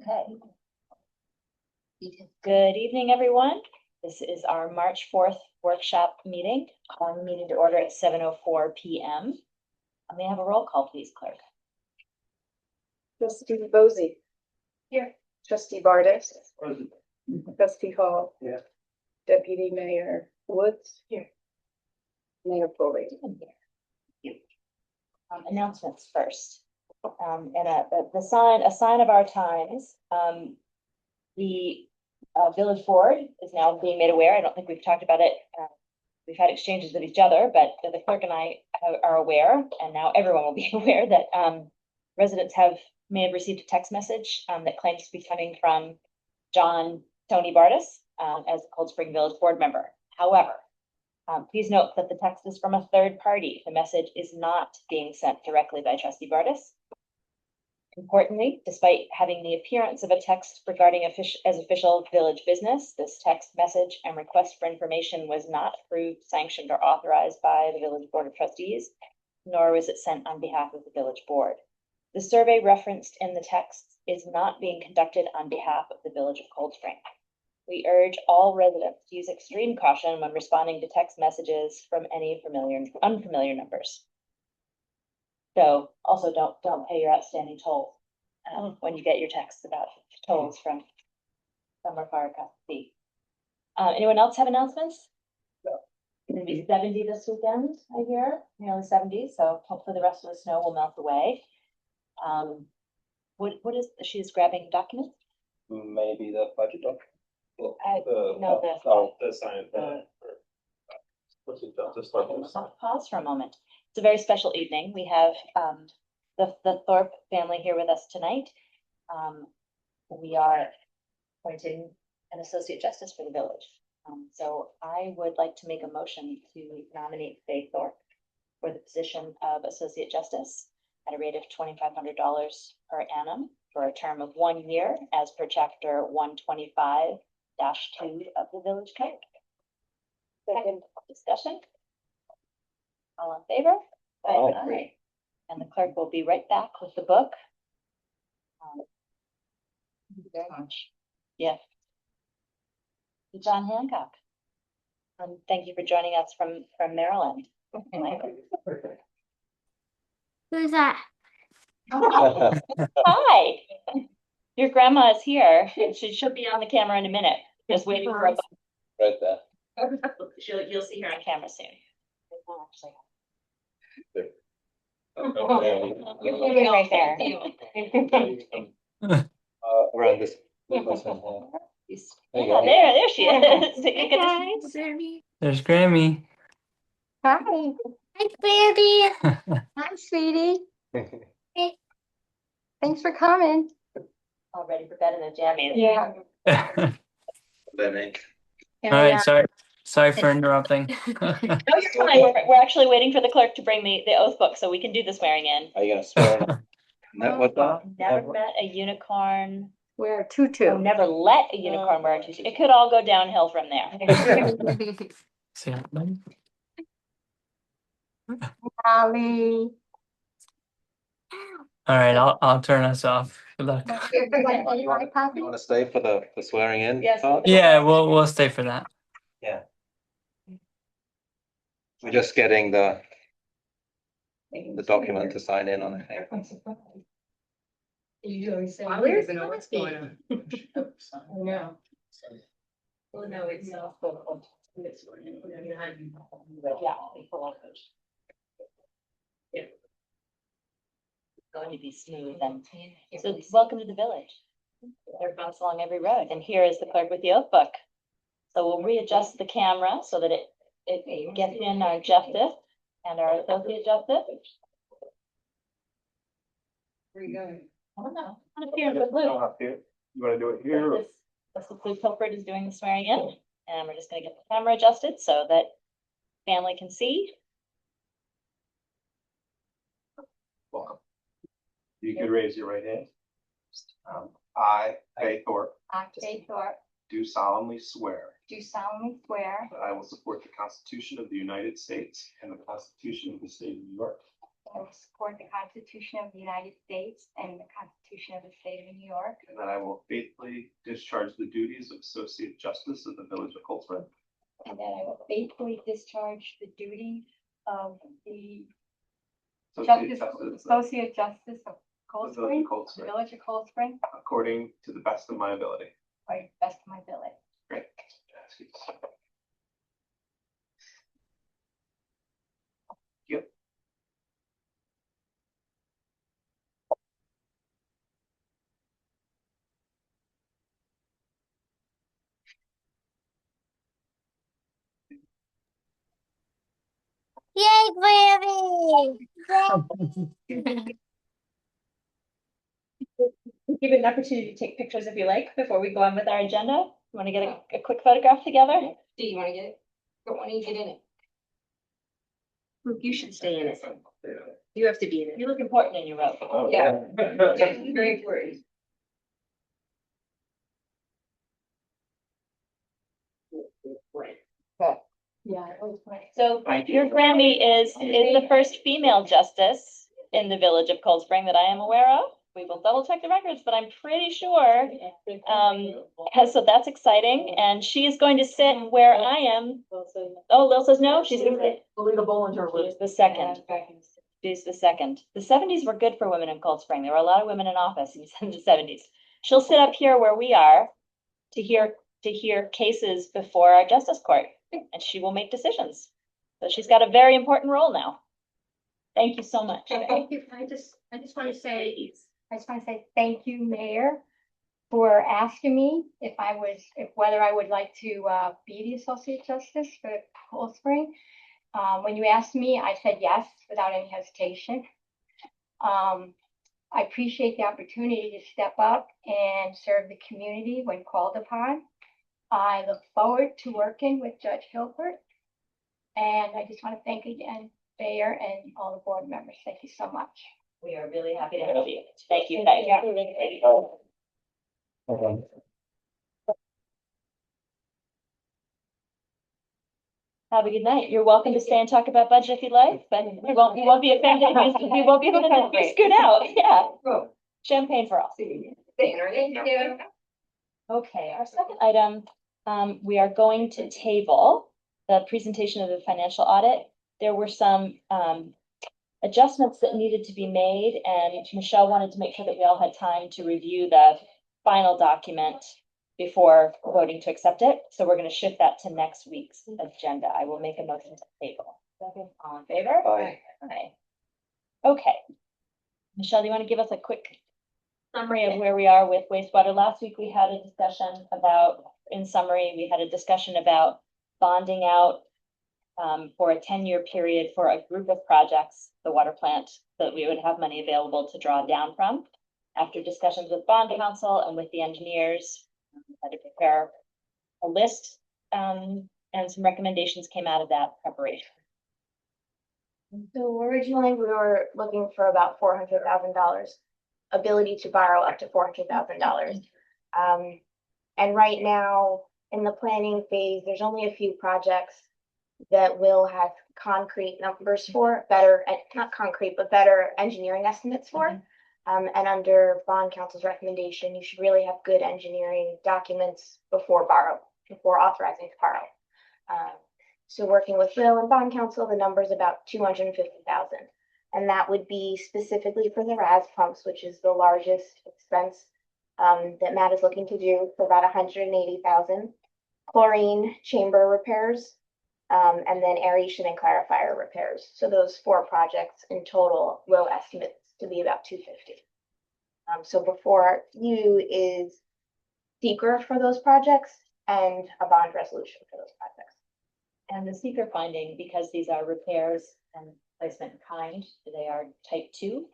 Okay. Good evening, everyone. This is our March 4th workshop meeting. Calling the meeting to order at 7:04 p.m. May I have a roll call, please, clerk? Trustee Bosey. Here. Trustee Bartis. Present. Trustee Hall. Yeah. Deputy Mayor Woods. Here. Mayor Foley. Announcements first. A sign of our times. The village board is now being made aware. I don't think we've talked about it. We've had exchanges with each other, but the clerk and I are aware, and now everyone will be aware that residents may have received a text message that claims to be coming from John Tony Bartis as a Cold Spring Village board member. However, please note that the text is from a third party. The message is not being sent directly by Trustee Bartis. Importantly, despite having the appearance of a text regarding official village business, this text message and request for information was not approved, sanctioned, or authorized by the Village Board of Trustees, nor was it sent on behalf of the village board. The survey referenced in the text is not being conducted on behalf of the Village of Cold Spring. We urge all residents to use extreme caution when responding to text messages from any unfamiliar numbers. So also don't pay your outstanding toll when you get your texts about tolls from somewhere far across the sea. Anyone else have announcements? No. It's gonna be 70 this weekend, I hear, nearly 70. So hopefully the rest of the snow will melt away. What is she is grabbing documents? Maybe the budget doc. No, The sign. What's it done? Just like pause for a moment. It's a very special evening. We have the Thorpe family here with us tonight. We are appointing an associate justice for the village. So I would like to make a motion to nominate Faye Thorpe for the position of associate justice at a rate of $2,500 per annum for a term of 1 year as per chapter 125-2 of the village code. Second discussion. All in favor? Aye. And the clerk will be right back with the book. Thank you very much. Yeah. John Hancock. Thank you for joining us from Maryland. Who's that? Hi. Your grandma is here. She should be on the camera in a minute. Just waiting for a book. right there. You'll see her on camera soon. You're moving right there. Around this. Yeah, there she is. Hi, Grammy. There's Grammy. Hi. Hi, baby. Hi, sweetie. Thanks for coming. All ready for bed in the jammies. Yeah. All right, sorry for interrupting. No, you're fine. We're actually waiting for the clerk to bring the oath book so we can do the swearing in. Are you gonna swear? What's that? Never met a unicorn. Wear a tutu. Oh, never let a unicorn wear a tutu. It could all go downhill from there. See, Holly. all right, I'll turn us off. Good luck. You want a You wanna stay for the swearing in? Yes. part? Yeah, we'll stay for that. Yeah. We're just getting the document to sign in on, I think. Where's even know what's going on. No. Well, no, it's not. Yeah. Going to be smooth and so welcome to the village. There bounce along every road, and here is the clerk with the oath book. So we'll readjust the camera so that it gets in our justice and our associate justice. Where you going? I don't know. I'm up here with Luke. You wanna do it here? This is Luke Hilford is doing the swearing in, and we're just gonna get the camera adjusted so that family can see. Welcome. You could raise your right hand. I, Faye Thorpe, Faye Thorpe, do solemnly swear do solemnly swear that I will support the Constitution of the United States and the Constitution of the State of New York, and will support the Constitution of the United States and the Constitution of the State of New York, and that I will faithfully discharge the duties of Associate Justice of the Village of Cold Spring and that I will faithfully discharge the duty of the Associate Justice of Cold The Village Spring, of Cold Spring. Village of Cold Spring, according to the best of my ability. by the best of my ability. Great. Yep. Yay, Brandy! Give it an opportunity to take pictures if you like before we go on with our agenda. You want to get a quick photograph together? Do you wanna get it? Don't want to get in it. Luke, you should stay in it. You have to be in it. You look important in your robe. Oh, Yeah. Very important. Yeah. it was nice. So Thank you. your Grammy is the first female justice in the Village of Cold Spring that I am aware of. We will double check the records, but I'm pretty sure. So that's exciting, and she is going to sit where I am. Oh, Lil says no, she's Belinda Bollinger was. the second. She's the second. The seventies were good for women in Cold Spring. There were a lot of women in office in the seventies. She'll sit up here where we are to hear cases before our justice court, and she will make decisions. So she's got a very important role now. Thank you so much. Thank you. I just want to say, thank you, Mayor, for asking me whether I would like to be the Associate Justice for Cold Spring. When you asked me, I said yes without any hesitation. I appreciate the opportunity to step up and serve the community when called upon. I look forward to working with Judge Hilbert. And I just want to thank again Mayor and all the board members. Thank you so much. We are really happy to have you. Thank you. Thank you. Have a good night. You're welcome to stay and talk about budget if you'd like, but we won't be offended. We won't be able to be scoot out. Yeah. Champagne for all. Okay, our second item, we are going to table the presentation of the financial audit. There were some adjustments that needed to be made, and Michelle wanted to make sure that we all had time to review the final document before voting to accept it. So we're going to shift that to next week's agenda. I will make a motion to table. All in favor? Aye. Aye. Okay. Michelle, do you want to give us a quick summary of where we are with wastewater? Last week, we had a discussion about, in summary, we had a discussion about bonding out for a 10-year period for a group of projects, the water plant, that we would have money available to draw down from. After discussions with bond counsel and with the engineers, we had to prepare a list, and some recommendations came out of that preparation. So originally we were looking for about $400,000, ability to borrow up to $400,000. And right now in the planning phase, there's only a few projects that will have concrete numbers for better, not concrete, but better engineering estimates for. And under bond counsel's recommendation, you should really have good engineering documents before authorizing to borrow. So working with Bill and bond counsel, the number is about 250,000. And that would be specifically for the RAS pumps, which is the largest expense that Matt is looking to do, for about 180,000. Chlorine chamber repairs, and then aeration and clarifier repairs. So those 4 projects in total will estimate to be about 250. So before you is seeker for those projects and a bond resolution for those projects. And the seeker finding, because these are repairs and placement in kind, they are type 2,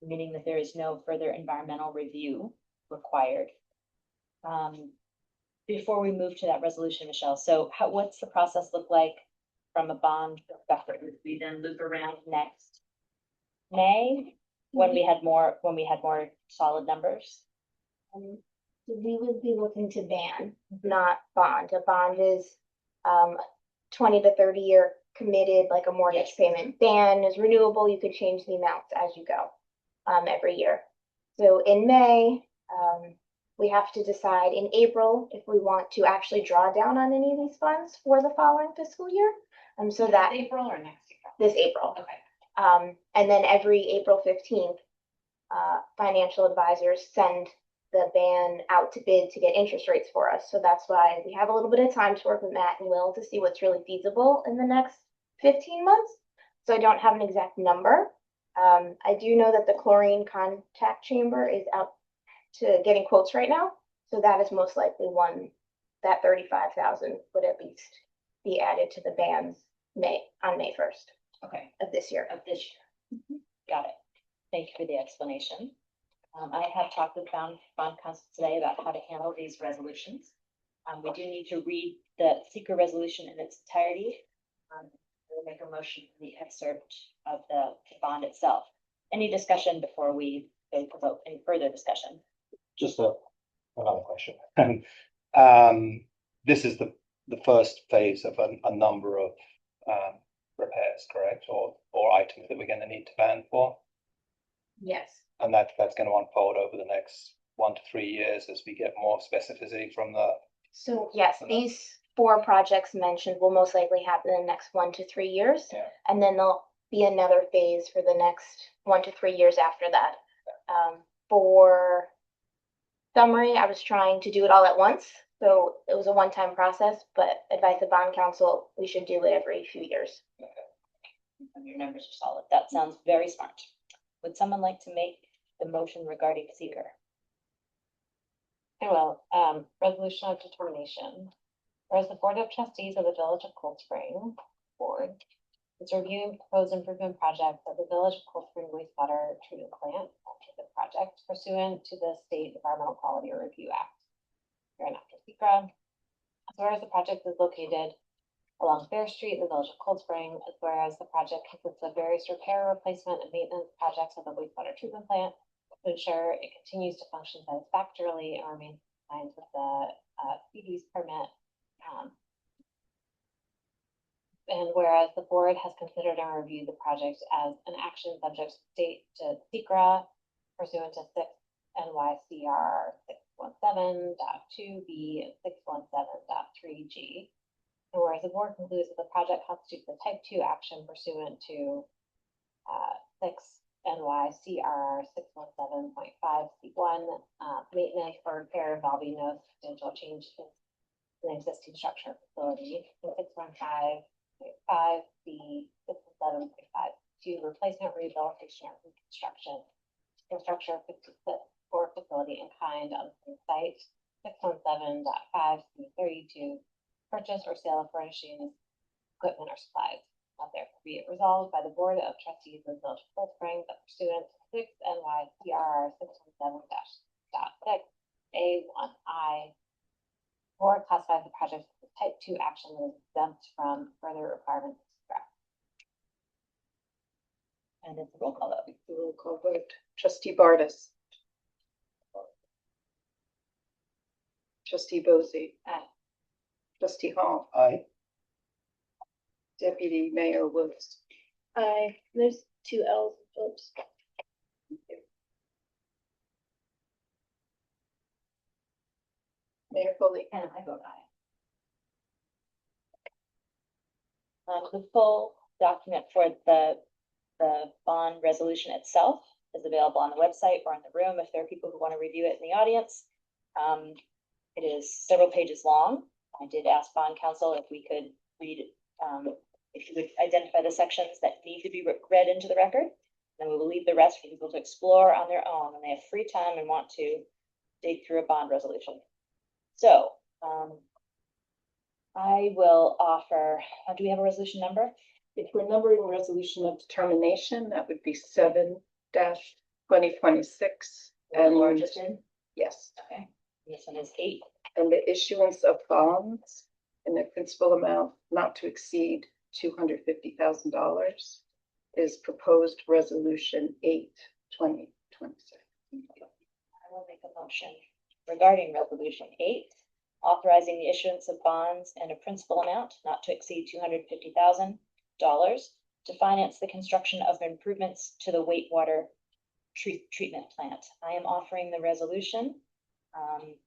meaning that there is no further environmental review required. Before we move to that resolution, Michelle, so what's the process look like from a bond perspective? We then loop around next May when we had more solid numbers. We would be looking to ban, not bond. A bond is 20 to 30 year committed, like a mortgage payment. Ban is renewable, you could change the amounts as you go, every year. So in May, we have to decide in April if we want to actually draw down on any of these funds for the following fiscal year. So that April or next April? this April. Okay. And then every April 15th, financial advisors send the ban out to bid to get interest rates for us. So that's why we have a little bit of time to work with Matt and Will to see what's really feasible in the next 15 months. So I don't have an exact number. I do know that the chlorine contact chamber is out to getting quotes right now. So that is most likely one that 35,000 would at least be added to the bans on May 1st Okay, of this year. of this year. Got it. Thank you for the explanation. I have talked with bond counsel today about how to handle these resolutions. We do need to read the seeker resolution in its entirety. We'll make a motion for the excerpt of the bond itself. Any discussion before we go to vote? Any further discussion? Just another question. This is the first phase of a number of repairs, correct? Or items that we're going to need to ban for? Yes. And that's going to unfold over the next 1 to 3 years as we get more specificity from the. So yes, these 4 projects mentioned will most likely happen in the next 1 to 3 years. Yeah. And then there'll be another phase for the next 1 to 3 years after that. For summary, I was trying to do it all at once. So it was a one-time process, but advice of bond counsel, we should do it every few years. Your numbers are solid. That sounds very smart. Would someone like to make the motion regarding seeker? I will. Resolution of determination. Whereas the Board of Trustees of the Village of Cold Spring Board is reviewing proposed improvement projects at the Village of Cold Spring wastewater treatment plant project pursuant to the State Environmental Quality Review Act. Hereinafter SECRA. As far as the project is located along Fair Street in the Village of Cold Spring, as whereas the project consists of various repair, replacement, and maintenance projects of the wastewater treatment plant to ensure it continues to function satisfactorily and remain compliant with the CD's permit. And whereas the board has considered and reviewed the project as an action subject to SECRA pursuant to 6 NYCR 617.2B and 617.3G. And whereas the board concludes that the project constitutes a type 2 action pursuant to 6 NYCR 617.5C1, maintenance or repair involving no substantial change in an existing structure facility, and 615.5C 617.5 replacement, rehabilitation, or reconstruction or structure or facility in kind on the same site. 617.5C32 purchase or sale of furnishings, equipment, or supplies. Now therefore be it resolved by the Board of Trustees of the Village of Cold Spring that pursuant to 6 NYCR 617-A1I, board classifies the project as a type 2 action that is exempt from further requirements of SECRA. And it's a roll call vote. Roll call vote. Trustee Bartis. Trustee Bosey. Aye. Trustee Hall. Aye. Deputy Mayor Woods. Aye. There's 2 L's, Phillips. Mayor Foley. And I vote aye. The full document for the bond resolution itself is available on the website or in the room if there are people who want to review it in the audience. It is several pages long. I did ask bond counsel if we could read, if you would identify the sections that need to be read into the record. Then we will leave the rest for people to explore on their own when they have free time and want to dig through a bond resolution. So I will offer, do we have a resolution number? If we're numbering resolution of determination, that would be 7-2026. And Laura just did? Yes. Okay. This one is 8. And the issuance of bonds in the principal amount not to exceed $250,000 is proposed resolution 8/2026. I will make a motion regarding resolution 8, authorizing the issuance of bonds in a principal amount not to exceed $250,000 to finance the construction of improvements to the wastewater treatment plant. I am offering the resolution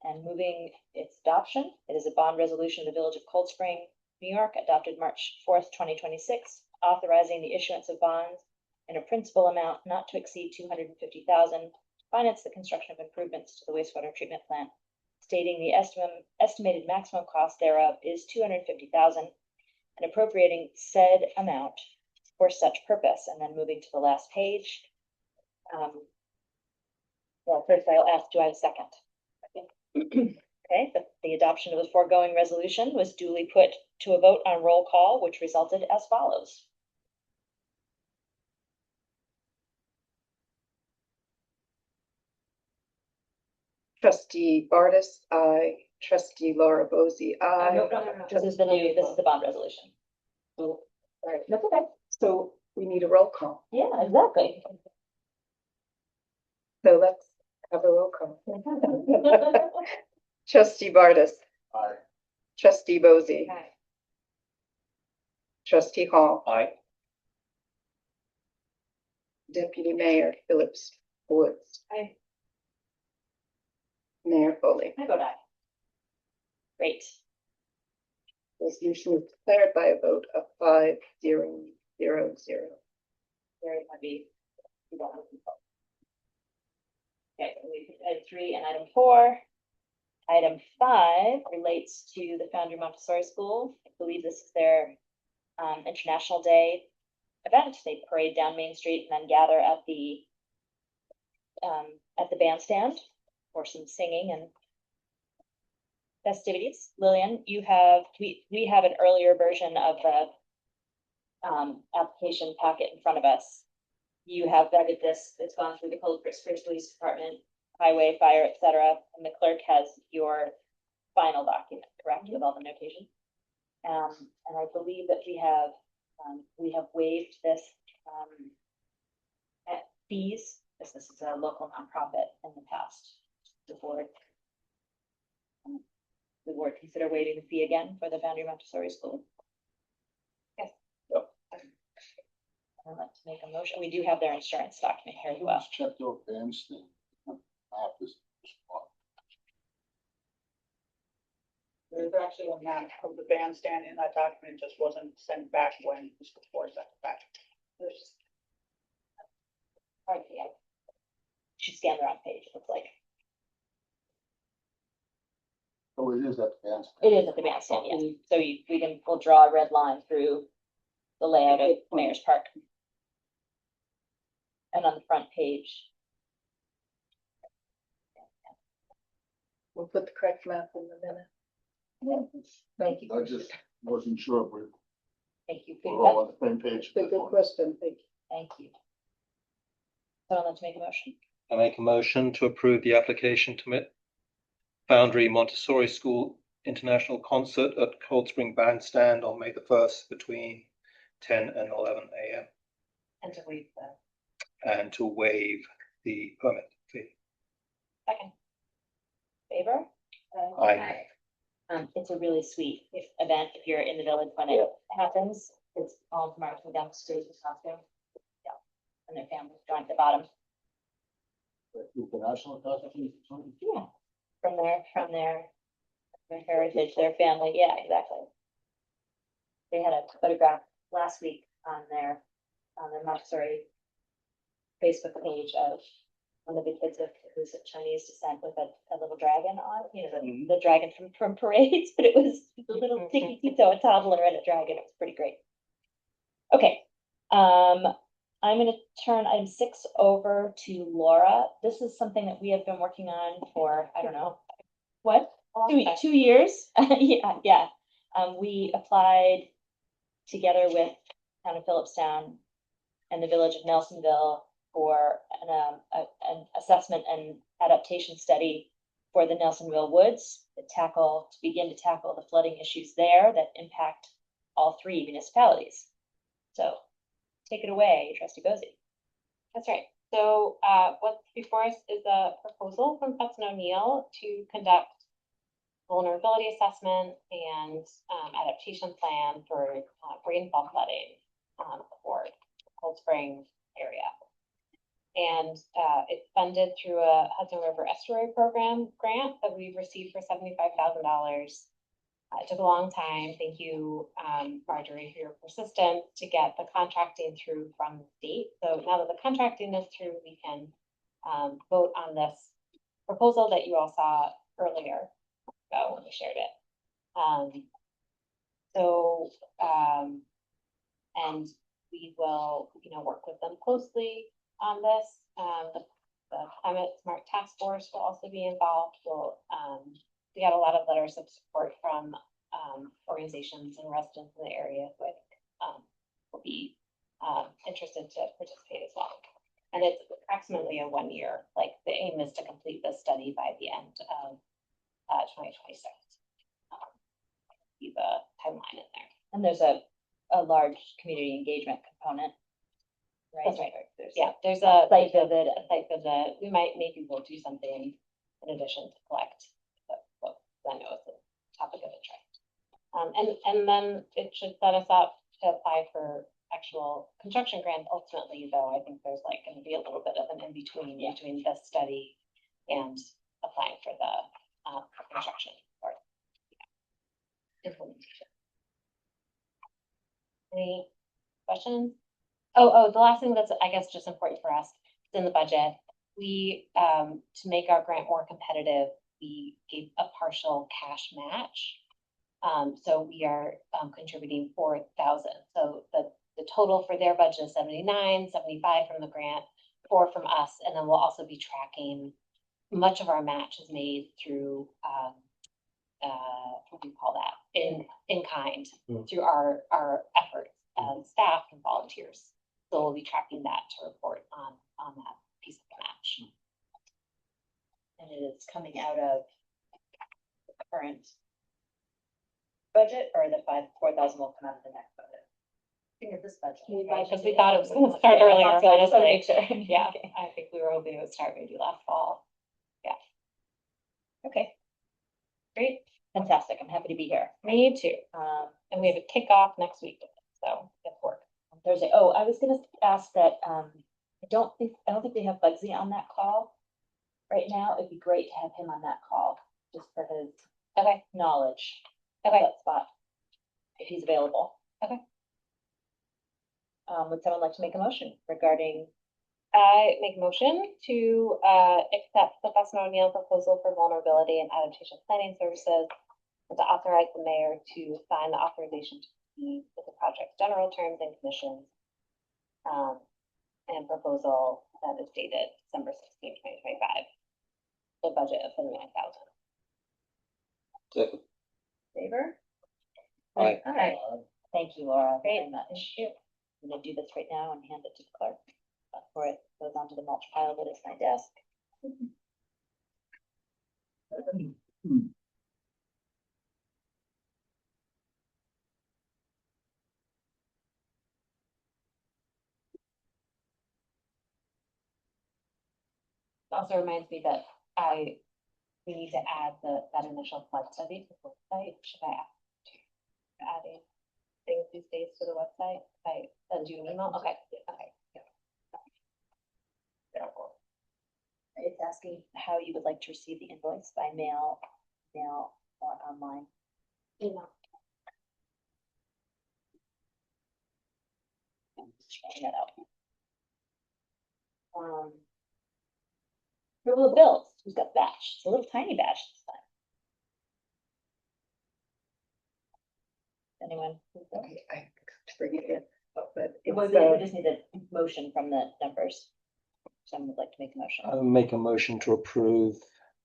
and moving its adoption. It is a bond resolution of the Village of Cold Spring, New York, adopted March 4th, 2026, authorizing the issuance of bonds in a principal amount not to exceed $250,000 to finance the construction of improvements to the wastewater treatment plant, stating the estimated maximum cost thereof is $250,000 and appropriating said amount for such purpose. And then moving to the last page. Well, first I'll ask, do I have a second? Okay, the adoption of the foregoing resolution was duly put to a vote on roll call, which resulted as follows. Trustee Bartis, aye. Trustee Laura Bozy, aye. No. This is the bond resolution. Right. That's okay. So we need a roll call. Yeah, exactly. So let's have a roll call. Trustee Bartis. Aye. Trustee Bozy. Aye. Trustee Hall. Aye. Deputy Mayor Phillips Woods. Aye. Mayor Foley. I vote aye. Great. Resolution is declared by a vote of 5-0-0. Very happy. Okay, so we did item 3 and item 4. Item 5 relates to the Foundry Montessori School. I believe this is their International Day event. They parade down Main Street and then gather at the bandstand for some singing and festivities. Lillian, we have an earlier version of the application packet in front of us. You have vetted this, it's gone through the Cold Spring Police Department, Highway, Fire, etc. And the clerk has your final document, correct, with all the notation? And I believe that we have waived this at fees, because this is a local nonprofit in the past. The board consider waiving the fee again for the Foundry Montessori School. Yes. Yep. I'd like to make a motion. We do have their insurance document here as well. Checked out bandstand. There's actually a map of the bandstand in that document, just wasn't sent back when Mr. Ford sent it back. There's All right, yeah. She scanned the wrong page, it looks like. Oh, it is at the bandstand. It is at the bandstand, yes. So we'll draw a red line through the layout of Mayor's Park. And on the front page. We'll put the correct map in the minute. Thank you. I just wasn't sure if we're Thank you. all on the same page. Good question, thank you. Thank you. Someone like to make a motion? I make a motion to approve the application to Foundry Montessori School International Concert at Cold Spring Bandstand on May the 1st between 10 and 11 a.m. And to waive the and to waive the permit fee. second. Favor? Aye. It's a really sweet event if you're in the village when it happens. It's all from from down the street with costume. Yeah, and their families join at the bottom. International constitution. Yeah, from their heritage, their family. Yeah, exactly. They had a photograph last week on their Montessori Facebook page of one of the kids who's of Chinese descent with a little dragon on, the dragon from parades, but it was a little ticky-tito, a toddler and a dragon. It was pretty great. Okay, I'm going to turn item 6 over to Laura. This is something that we have been working on for, I don't know, what? 2 years? Yeah. We applied together with Town of Phillipstown and the Village of Nelsonville for an assessment and adaptation study for the Nelsonville Woods to begin to tackle the flooding issues there that impact all 3 municipalities. So take it away, Trustee Bozy. That's right. So what's before us is a proposal from Preston O'Neill to conduct vulnerability assessment and adaptation plan for rainfall flooding. for Cold Spring area. And it's funded through a Hudson River Estuary Program grant that we've received for $75,000. It took a long time. Thank you, Marjorie, for your persistence to get the contracting through from the state. So now that the contracting is through, we can vote on this proposal that you all saw earlier ago when we shared it. And we will, work with them closely on this. The Climate Smart Task Force will also be involved. We got a lot of letters of support from organizations and residents in the area who I think will be interested to participate as well. And it's approximately a 1 year, like the aim is to complete this study by the end of 2026. Be the timeline in there. And there's a large community engagement component. Right? That's right. There's There's a site visit. site visit. We might, maybe we'll do something in addition to collect what I know is a topic of interest. And then it should set us up to apply for actual construction grants. Ultimately, though, I think there's like going to be a little bit of an in between between this study and applying for the construction or implementation. Any questions? Oh, the last thing that's, I guess, just important for us is in the budget. We, to make our grant more competitive, we gave a partial cash match. So we are contributing 4,000. So the total for their budget is 79, 75 from the grant, 4 from us, and then we'll also be tracking. Much of our match is made through what do you call that? In kind through our efforts as staff and volunteers. So we'll be tracking that to report on that piece of the match. And it is coming out of the current budget, or the 4,000 will come out of the next budget? I think it's this budget. Because we thought it was going to start earlier, So I just wanna honestly. make sure. Yeah, Okay. I think we were hoping it would start maybe last fall. Okay. Great. Fantastic. I'm happy to be here. Me too. And we have a kickoff next week, so get work. On Thursday. Oh, I was gonna ask that, I don't think they have Bugsy on that call right now. It'd be great to have him on that call, just for his Okay, knowledge of okay. that spot, if he's available. Okay. Would someone like to make a motion regarding? I make a motion to accept the Fastenal O'Neill proposal for vulnerability and adaptation planning services, and to authorize the mayor to sign the authorization to proceed with the project's general terms and conditions. And proposal that is dated December 16, 2025. The budget of 79,000. Second. Favor? Aye. All right. Thank you, Laura, very Great. much. I'm gonna do this right now and hand it to the clerk before it goes onto the mulch pile that is my desk. It also reminds me that we need to add that initial flood study to the website. Should I ask to adding things these days to the website? I send you an email. Okay. It's asking how you would like to receive the invoice, by mail, or online. Email. Trying that out. Approval of bills, who's got batch? It's a little tiny batch this time. Anyone? I forget it, but It it's, was, we just need a motion from the numbers. Someone would like to make a motion. I make a motion to approve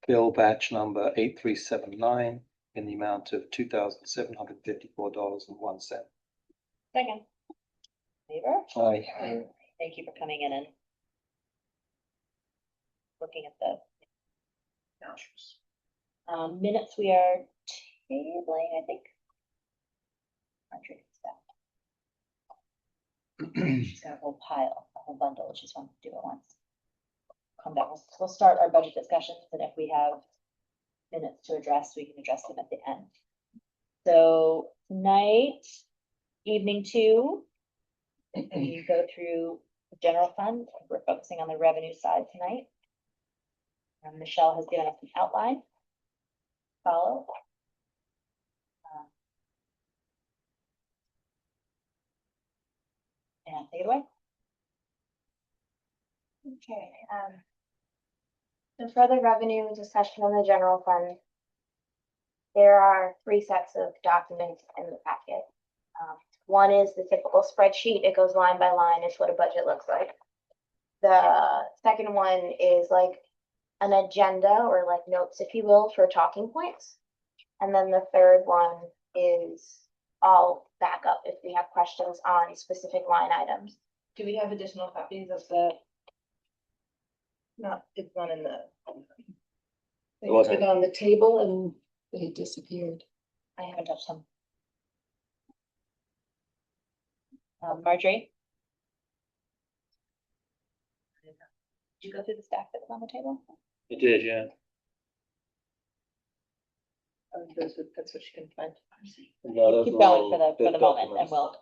bill batch number 8379 in the amount of $2,754.01. Second. Favor? Aye. Thank you for coming in and looking at the minutes we are tabling, I think. Marjorie, she's got a whole pile, a whole bundle, she's wanting to do it once. Come back, we'll start our budget discussions, and if we have minutes to address, we can address them at the end. So tonight, evening 2, we go through the general fund. We're focusing on the revenue side tonight. Michelle has given us an outline. Follow. And take it away. Okay, so for the revenue discussion on the general fund, there are 3 sets of documents in the packet. One is the typical spreadsheet. It goes line by line. It's what a budget looks like. The second one is like an agenda or like notes, if you will, for talking points. And then the third one is all backup if we have questions on specific line items. Do we have additional copies of the? Not, it's not in the. It wasn't. On the table and they disappeared. I haven't touched them. Marjorie? Did you go through the stack that was on the table? It did, yeah. That's what she can find. Keep going for the moment and we'll.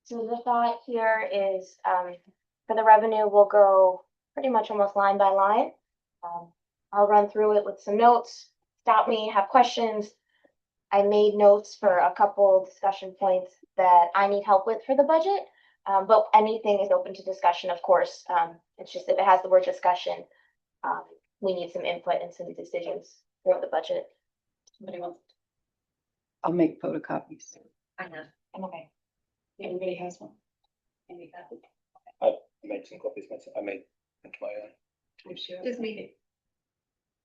So the thought here is, for the revenue, we'll go pretty much almost line by line. I'll run through it with some notes, stop me, have questions. I made notes for a couple discussion points that I need help with for the budget. But anything is open to discussion, of course. It's just if it has the word discussion, we need some input and some decisions for the budget. Somebody wants. I'll make photocopies. I know. I'm okay. Everybody has one. I made some copies myself. I made into my own. Just me.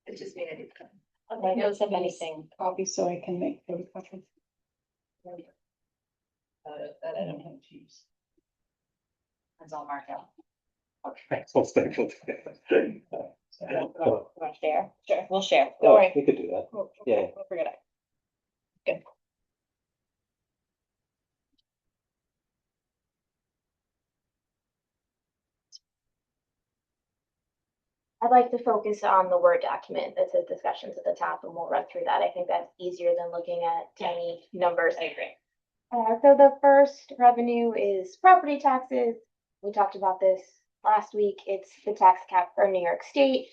It's just me. I did come. I don't have anything. Copy so I can make photocopies. That I don't have to use. It's all marked out. Okay, so stapled together. You want to share? Sure, we'll share. Don't Oh, worry. we could do that. Yeah. We'll figure it out. Good. I'd like to focus on the Word document that says discussions at the top, and we'll run through that. I think that's easier than looking at tiny numbers. I agree. So the first revenue is property taxes. We talked about this last week. It's the tax cap for New York State.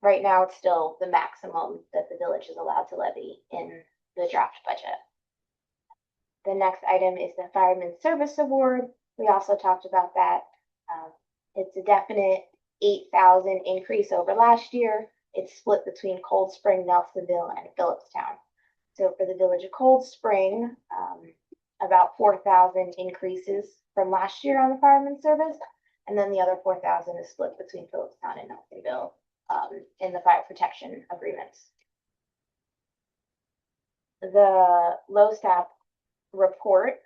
Right now, it's still the maximum that the village is allowed to levy in the draft budget. The next item is the Fireman Service Award. We also talked about that. It's a definite 8,000 increase over last year. It's split between Cold Spring, Nelsonville, and Phillipstown. So for the village of Cold Spring, about 4,000 increases from last year on the fireman service. And then the other 4,000 is split between Phillipstown and Nelsonville in the fire protection agreements. The LoSAP report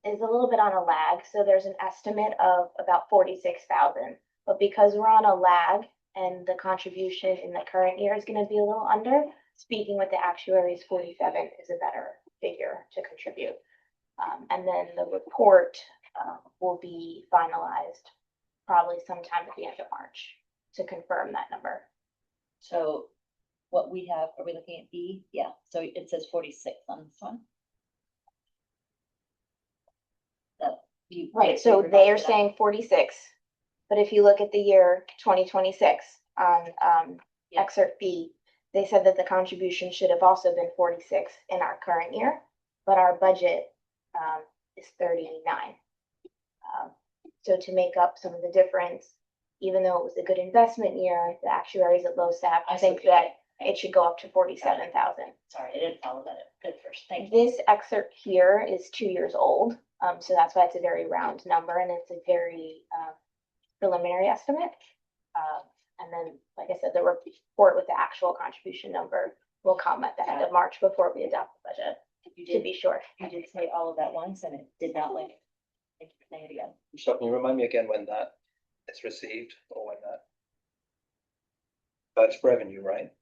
is a little bit on a lag. So there's an estimate of about 46,000. But because we're on a lag and the contribution in the current year is going to be a little under, speaking with the actuaries, 47 is a better figure to contribute. And then the report will be finalized probably sometime at the end of March to confirm that number. So what we have, are we looking at B? Yeah, so it says 46 on this one. Right, so they are saying 46, but if you look at the year 2026 on excerpt B, they said that the contribution should have also been 46 in our current year, but our budget is 39. So to make up some of the difference, even though it was a good investment year, the actuaries at LoSAP think that it should go up to 47,000. Sorry, I didn't follow that at first. Thank you. This excerpt here is 2 years old, so that's why it's a very round number and it's a very preliminary estimate. And then, like I said, the report with the actual contribution number will come at the end of March before we adopt the budget. To be sure. You did say all of that once and it did not link. Thank you for saying it again. Michelle, can you remind me again when that is received or when that's revenue, right?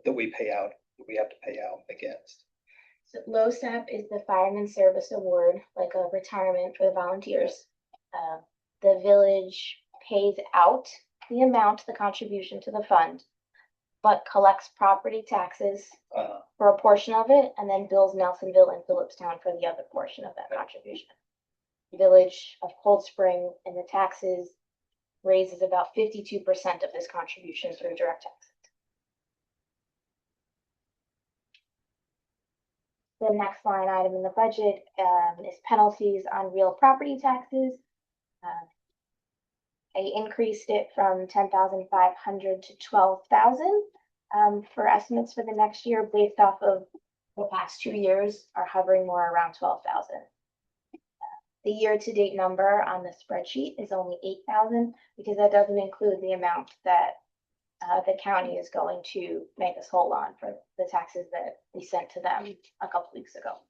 That we pay out, that we have to pay out against. So LoSAP is the Fireman Service Award, like a retirement for the volunteers. The village pays out the amount, the contribution to the fund. but collects property taxes Uh, for a portion of it, and then bills Nelsonville and Phillipstown for the other portion of that contribution. Village of Cold Spring and the taxes raises about 52% of this contribution through direct taxes. The next line item in the budget is penalties on real property taxes. I increased it from 10,500 to 12,000 for estimates for the next year based off of the past 2 years are hovering more around 12,000. The year-to-date number on the spreadsheet is only 8,000 because that doesn't include the amount that the county is going to make us whole on for the taxes that we sent to them a couple weeks ago.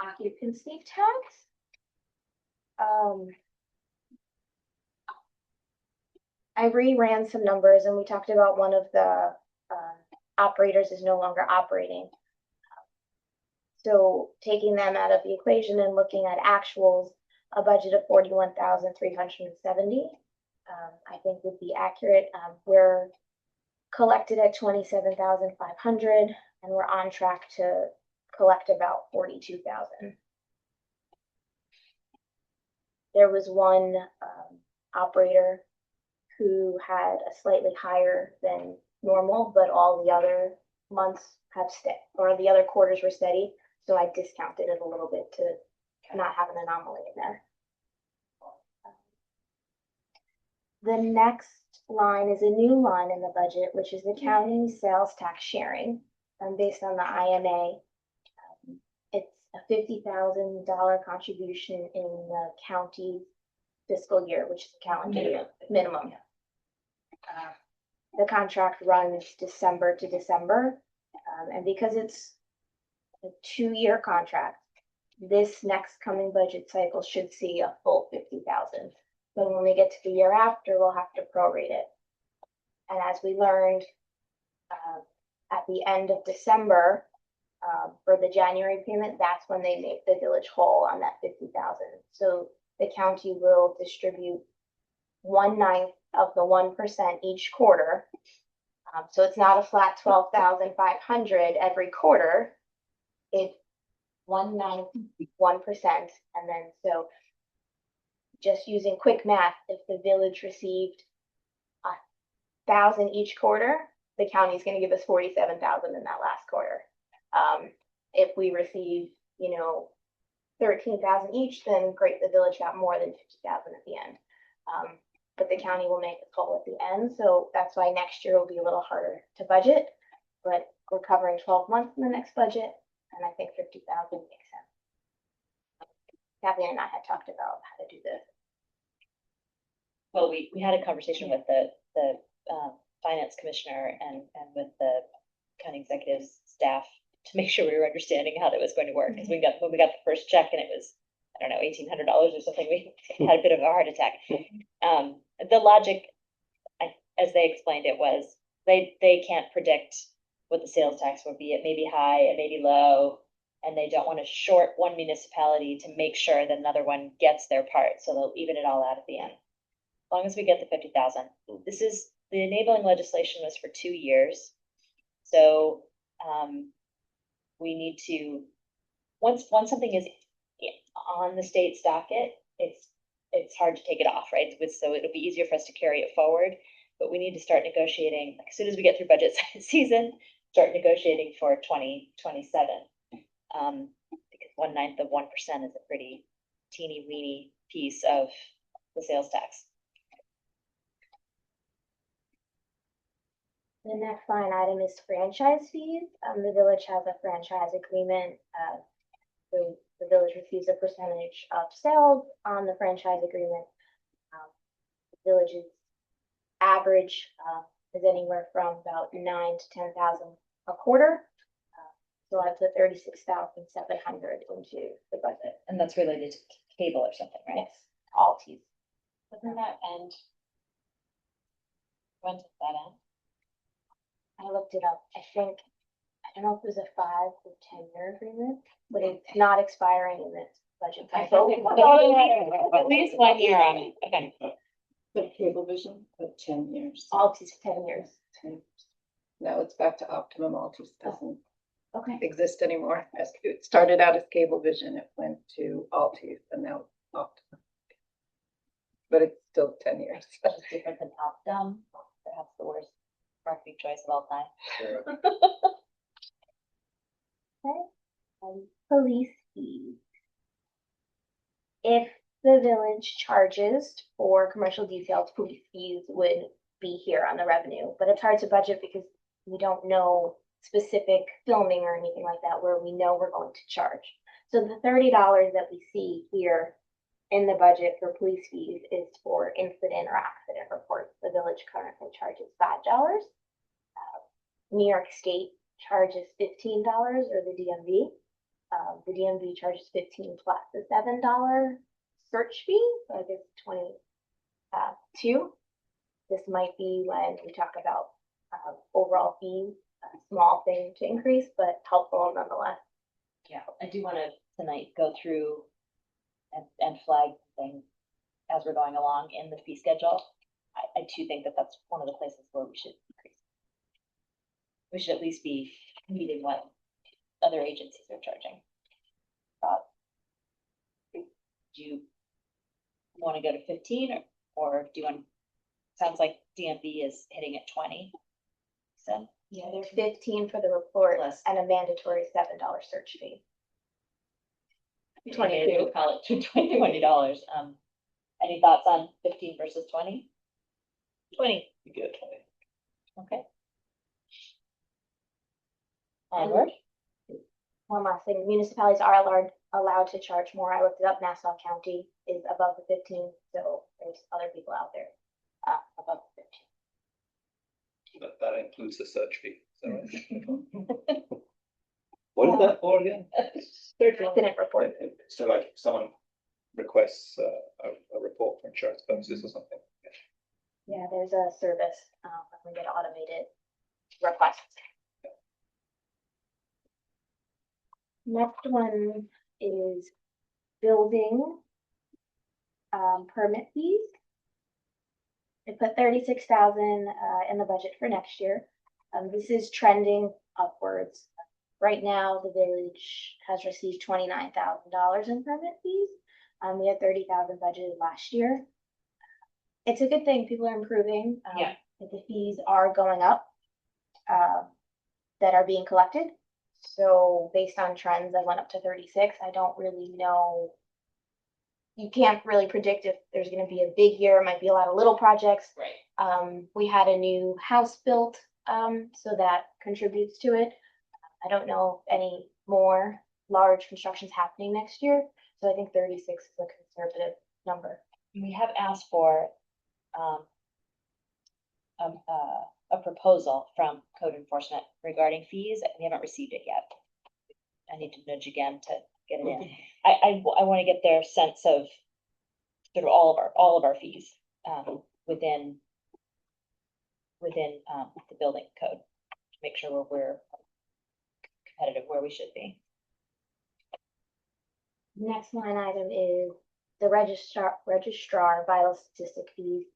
Occupancy tax. I reran some numbers and we talked about one of the operators is no longer operating. So taking them out of the equation and looking at actuals, a budget of 41,370, I think would be accurate. We're collected at 27,500 and we're on track to collect about 42,000. There was one operator who had a slightly higher than normal, but all the other months have or the other quarters were steady. So I discounted it a little bit to not have an anomaly in there. The next line is a new line in the budget, which is the county sales tax sharing. Based on the IMA, it's a $50,000 contribution in the county fiscal year, which is the calendar year minimum. The contract runs December to December, and because it's a 2-year contract, this next coming budget cycle should see a full 50,000. But when we get to the year after, we'll have to prorate it. And as we learned at the end of December for the January payment, that's when they make the village whole on that 50,000. So the county will distribute 1/9 of the 1% each quarter. So it's not a flat 12,500 every quarter. It's 1/9, 1%. And then so just using quick math, if the village received 1,000 each quarter, the county is going to give us 47,000 in that last quarter. If we receive, 13,000 each, then great, the village got more than 50,000 at the end. But the county will make a call at the end. So that's why next year will be a little harder to budget, but we're covering 12 months in the next budget. And I think 50,000 makes sense. Kathleen and I had talked about how to do this. Well, we had a conversation with the finance commissioner and with the county executive staff to make sure we were understanding how that was going to work. Because when we got the first check and it was, I don't know, $1,800 or something, we had a bit of a heart attack. The logic, as they explained it, was they can't predict what the sales tax would be. It may be high, it may be low, and they don't want to short one municipality to make sure that another one gets their part. So they'll even it all out at the end. As long as we get the 50,000. This is the enabling legislation was for 2 years. So we need to once something is on the state's docket, it's hard to take it off, right? So it'll be easier for us to carry it forward, but we need to start negotiating as soon as we get through budget season, start negotiating for 2027. Because 1/9 of 1% is a pretty teeny weeny piece of the sales tax. The next line item is franchise fees. The village has a franchise agreement. The village receives a percentage of sales on the franchise agreement. The village's average is anywhere from about 9,000 to 10,000 a quarter. So I put 36,700 into the budget. And that's related to cable or something, right? Yes, all T's. Doesn't that end? When does that end? I looked it up. I don't know if it was a 5 or 10-year agreement, but it's not expiring in this budget cycle. At least 1 year on it. Okay. But Cablevision for 10 years. Altice 10 years. 10 years. Now it's back to Optimum. Altice doesn't Okay. exist anymore. It started out as Cablevision, it went to Altice, and now Optimum. But it's still 10 years. It's different than Optum, perhaps the worst marketing choice of all time. Police fees. If the village charges for commercial details, police fees would be here on the revenue, but it's hard to budget because we don't know specific filming or anything like that where we know we're going to charge. So the $30 that we see here in the budget for police fees is for incident or accident reports. The village currently charges $5. New York State charges $15, or the DMV. The DMV charges 15 plus the $7 search fee, so I guess 22. This might be when we talk about overall fees, a small thing to increase, but helpful nonetheless. Yeah, I do want to tonight go through and flag things as we're going along in the fee schedule. I do think that that's one of the places where we should increase. We should at least be meeting what other agencies are charging. Do you want to go to 15 or do you want, sounds like DMV is hitting at 20. So Yeah, there's 15 for the report Plus. and a mandatory $7 search fee. 22. We'll call it $20. Any thoughts on 15 versus 20? 20. You get 20. Okay. Onward. One last thing, municipalities are allowed to charge more. I looked it up, Nassau County is above the 15, so there's other people out there above the 15. That includes the search fee. Is that right? What is that for again? There's incident report. So like if someone requests a report for insurance purposes or something. Yeah, there's a service when we get automated requests. Next one is building permit fees. I put 36,000 in the budget for next year. This is trending upwards. Right now, the village has received $29,000 in permit fees. We had 30,000 budgeted last year. It's a good thing. People are improving. Yeah. The fees are going up that are being collected. So based on trends, I went up to 36. I don't really know. You can't really predict if there's going to be a big year. It might be a lot of little projects. Right. We had a new house built, so that contributes to it. I don't know if any more large constructions happening next year. So I think 36 is a conservative number. We have asked for a proposal from code enforcement regarding fees. We haven't received it yet. I need to nudge again to get it in. I want to get their sense of sort of all of our fees within the building code to make sure we're competitive where we should be. Next line item is the registrar vital statistic fees.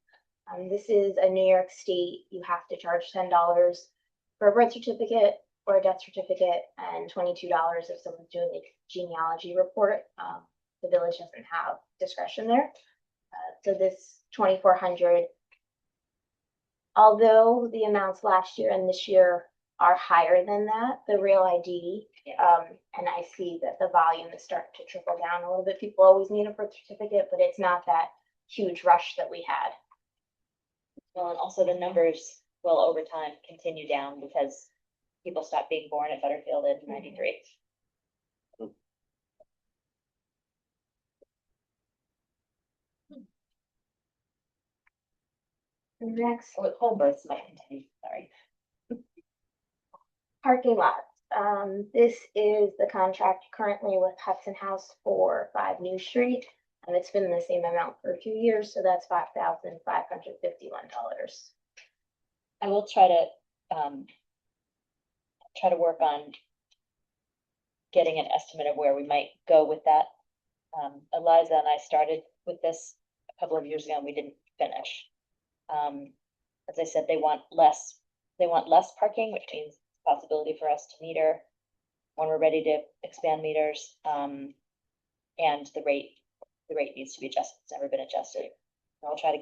This is a New York State, you have to charge $10 for a birth certificate or a death certificate and $22 if someone's doing a genealogy report. The village doesn't have discretion there. So this 2,400, although the amounts last year and this year are higher than that, the real ID, and I see that the volume is starting to trickle down a little bit. People always need a birth certificate, but it's not that huge rush that we had. Well, and also the numbers will over time continue down because people stopped being born at Butterfield in '93. Next, Home births might continue, sorry. parking lots. This is the contract currently with Hudson House for 5 New Street. And it's been the same amount for a few years, so that's $5,551. I will try to work on getting an estimate of where we might go with that. Eliza and I started with this a couple of years ago and we didn't finish. As I said, they want less parking, which means possibility for us to meter when we're ready to expand meters. And the rate needs to be adjusted. It's never been adjusted. I'll try to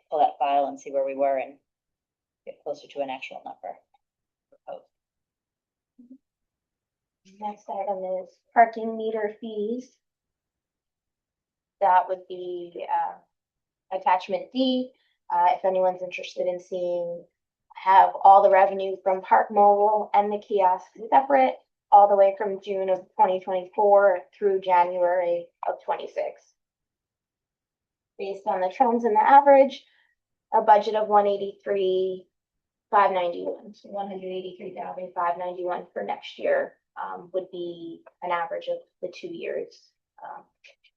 pull that file and see where we were and get closer to an actual number. Next item is parking meter fees. That would be attachment D. If anyone's interested in seeing, have all the revenue from Park Mobile and the kiosks separate, all the way from June of 2024 through January of 26. Based on the trends and the average, a budget of 183,591, so 183,591 for next year would be an average of the 2 years.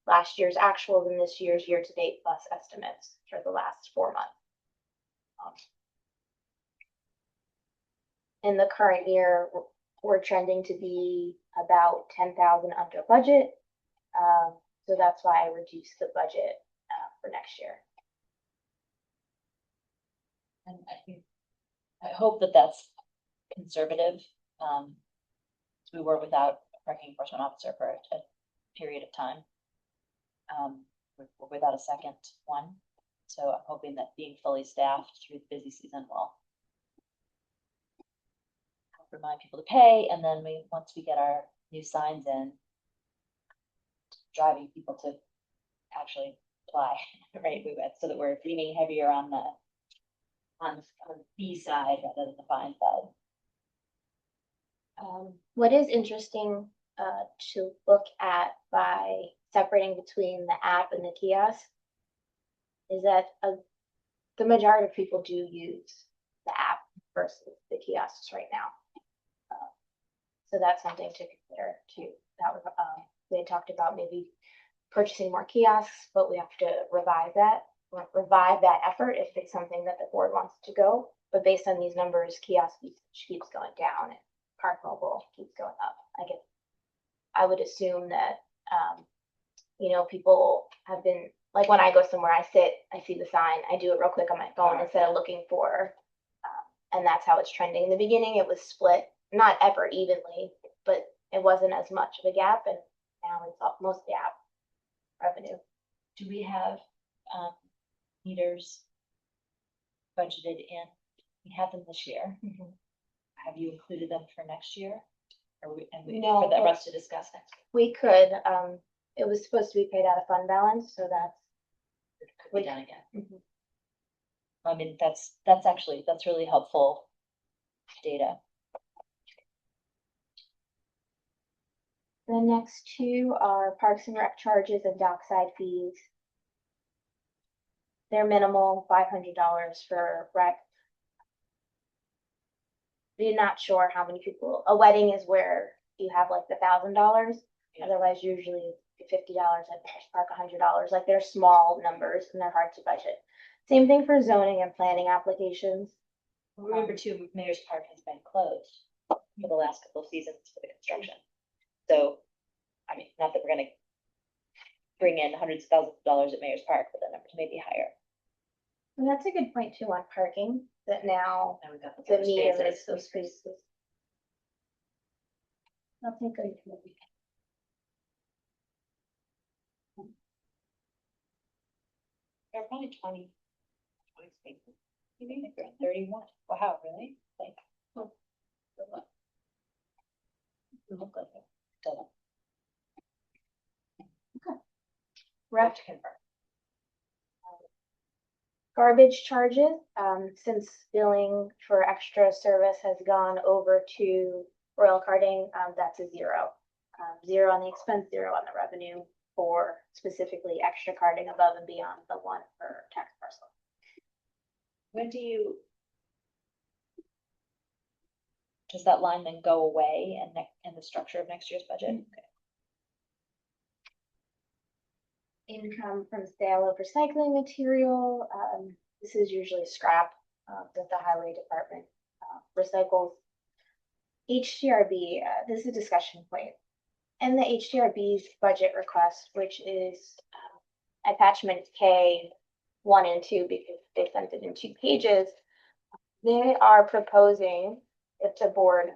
Last year's actuals and this year's year-to-date plus estimates for the last 4 months. In the current year, we're trending to be about 10,000 under budget. So that's why I reduced the budget for next year. And I hope that that's conservative. We were without a parking enforcement officer for a period of time. We're without a second one. So I'm hoping that being fully staffed through the busy season will help remind people to pay. And then once we get our new signs in, driving people to actually apply, right? So that we're leaning heavier on the fee side rather than the fine side. What is interesting to look at by separating between the app and the kiosk is that the majority of people do use the app versus the kiosks right now. So that's something to consider too. That was, they talked about maybe purchasing more kiosks, but we have to revive that effort if it's something that the board wants to go. But based on these numbers, kiosk usage keeps going down and Park Mobile keeps going up. I would assume that, people have been, like when I go somewhere, I sit, I see the sign, I do it real quick on my phone instead of looking for, and that's how it's trending. In the beginning, it was split, not ever evenly, but it wasn't as much of a gap, and now it's mostly app revenue. Do we have meters budgeted in? We have them this year. Mm-hmm. Have you included them for next year? No, for the rest to discuss next we could. It was supposed to be paid out of fund balance, so that's week? It could be done again. Mhm. I mean, that's really helpful data. The next two are Parks and Rec charges and dockside fees. They're minimal, $500 for rec. We're not sure how many people. A wedding is where you have like the $1,000. Yeah. Otherwise, usually $50 at Park, $100. Like they're small numbers and they're hard to budget. Same thing for zoning and planning applications. Remember too, Mayor's Park has been closed for the last couple of seasons for the construction. So, I mean, not that we're gonna bring in hundreds of thousands of dollars at Mayor's Park, but the numbers may be higher. And that's a good point too on parking, that now Now we've got the first meter phases. is those spaces. I'll take a look. There are probably 20 spaces. You think they're 31? Wow, really? Like, oh, good luck. It look like it. Doesn't. Rec To confirm. garbage charges, since billing for extra service has gone over to Royal Carding, that's a zero. Zero on the expense, zero on the revenue for specifically extra carding above and beyond the one per tax parcel. When does that line then go away in the structure of next year's budget? Okay. Income from sale of recycling material. This is usually scrap that the highway department recycles. HDRB, this is a discussion point. And the HDRB's budget request, which is attachment K, 1 and 2 because they sent it in 2 pages. They are proposing, if the board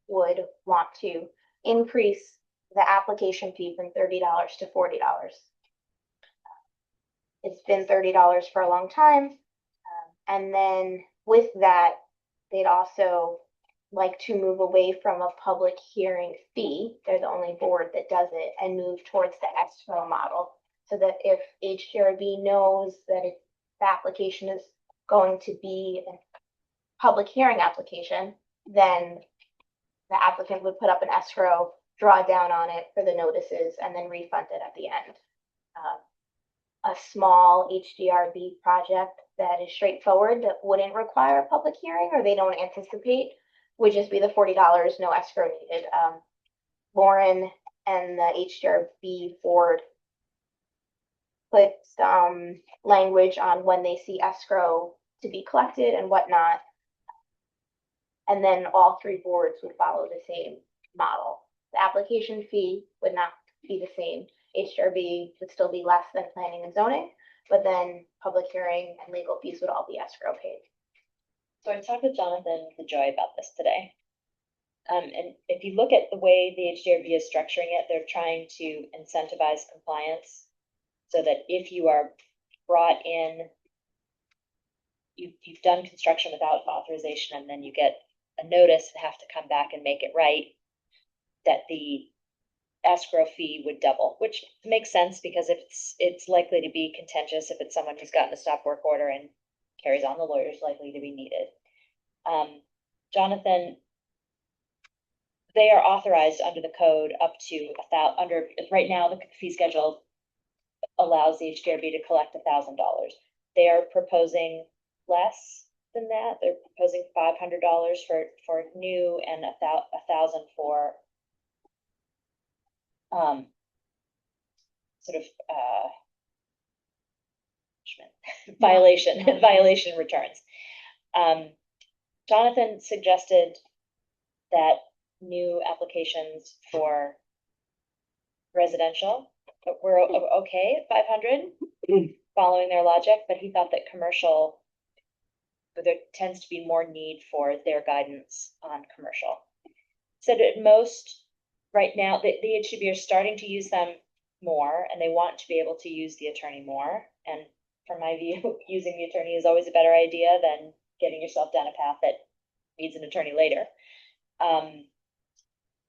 would want to, increase the application fee from $30 to $40. It's been $30 for a long time. And then with that, they'd also like to move away from a public hearing fee. They're the only board that does it, and move towards the escrow model. So that if HDRB knows that if the application is going to be a public hearing application, then the applicant would put up an escrow, draw down on it for the notices, and then refund it at the end. A small HDRB project that is straightforward, that wouldn't require a public hearing, or they don't anticipate, would just be the $40, no escrow needed. Lauren and the HDRB board put some language on when they see escrow to be collected and whatnot. And then all 3 boards would follow the same model. The application fee would not be the same. HDRB would still be less than planning and zoning, but then public hearing and legal fees would all be escrow paid. So I talked with Jonathan DeJoy about this today. And if you look at the way the HDRB is structuring it, they're trying to incentivize compliance so that if you are brought in, you've done construction without authorization, and then you get a notice and have to come back and make it right, that the escrow fee would double, which makes sense because if it's likely to be contentious if it's someone who's gotten a stop work order and carries on, the lawyer's likely to be needed. Jonathan, they are authorized under the code up to right now the fee schedule allows the HDRB to collect $1,000. They are proposing less than that. They're proposing $500 for new and $1,000 for sort of violation returns. Jonathan suggested that new applications for residential were okay at 500, following their logic, but he thought that commercial, there tends to be more need for their guidance on commercial. Said at most, right now, the HDB are starting to use them more, and they want to be able to use the attorney more. And from my view, using the attorney is always a better idea than getting yourself down a path that needs an attorney later.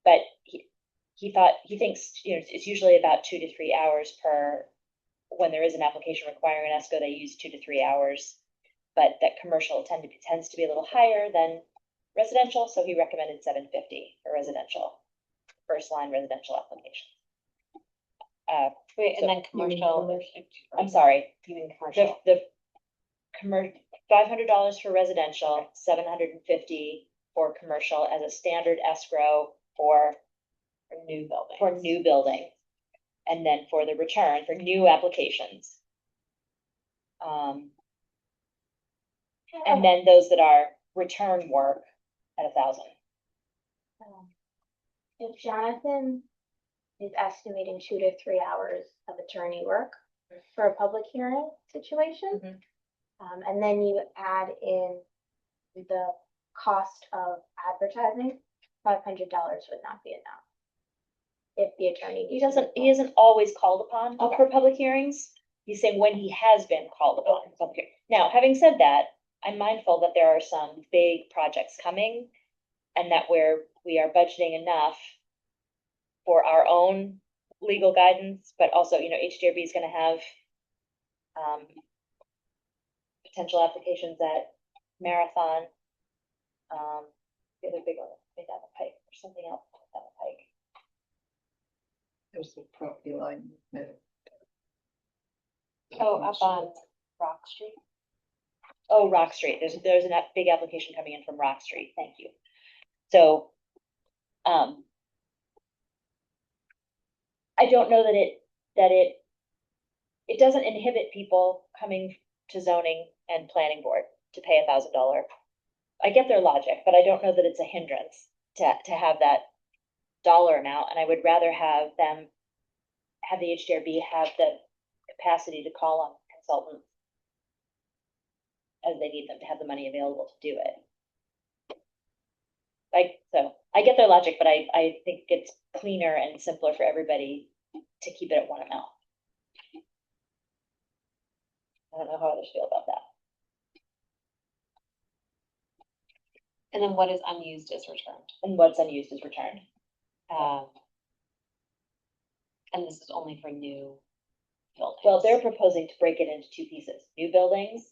But he thinks, it's usually about 2 to 3 hours per, when there is an application requiring an ESCO, they use 2 to 3 hours, but that commercial tends to be a little higher than residential. So he recommended $750 for residential, first line residential application. Wait, and then commercial. I'm sorry. You mean commercial? The $500 for residential, $750 for commercial as a standard escrow for new building. For new building, and then for the return for new applications. And then those that are return work at $1,000. If Jonathan is estimating 2 to 3 hours of attorney work for a public hearing situation, and then you add in the cost of advertising, $500 would not be enough. If the attorney He isn't always called upon Okay. for public hearings. He's saying when he has been called upon for public hearing. Now, having said that, I'm mindful that there are some big projects coming, and that we are budgeting enough for our own legal guidance, but also, HDRB is going to have potential applications at Marathon. The other big one, maybe down the pike or something else down the pike. There's the property line. Oh, up on Rock Street. Oh, Rock Street. There's a big application coming in from Rock Street. Thank you. So, I don't know that it doesn't inhibit people coming to zoning and planning board to pay $1,000. I get their logic, but I don't know that it's a hindrance to have that dollar amount. And I would rather have the HDRB have the capacity to call on consultants as they need them to have the money available to do it. So I get their logic, but I think it's cleaner and simpler for everybody to keep it at one amount. I don't know how others feel about that. And then what is unused is returned. And what's unused is returned. And this is only for new buildings. Well, they're proposing to break it into two pieces. New buildings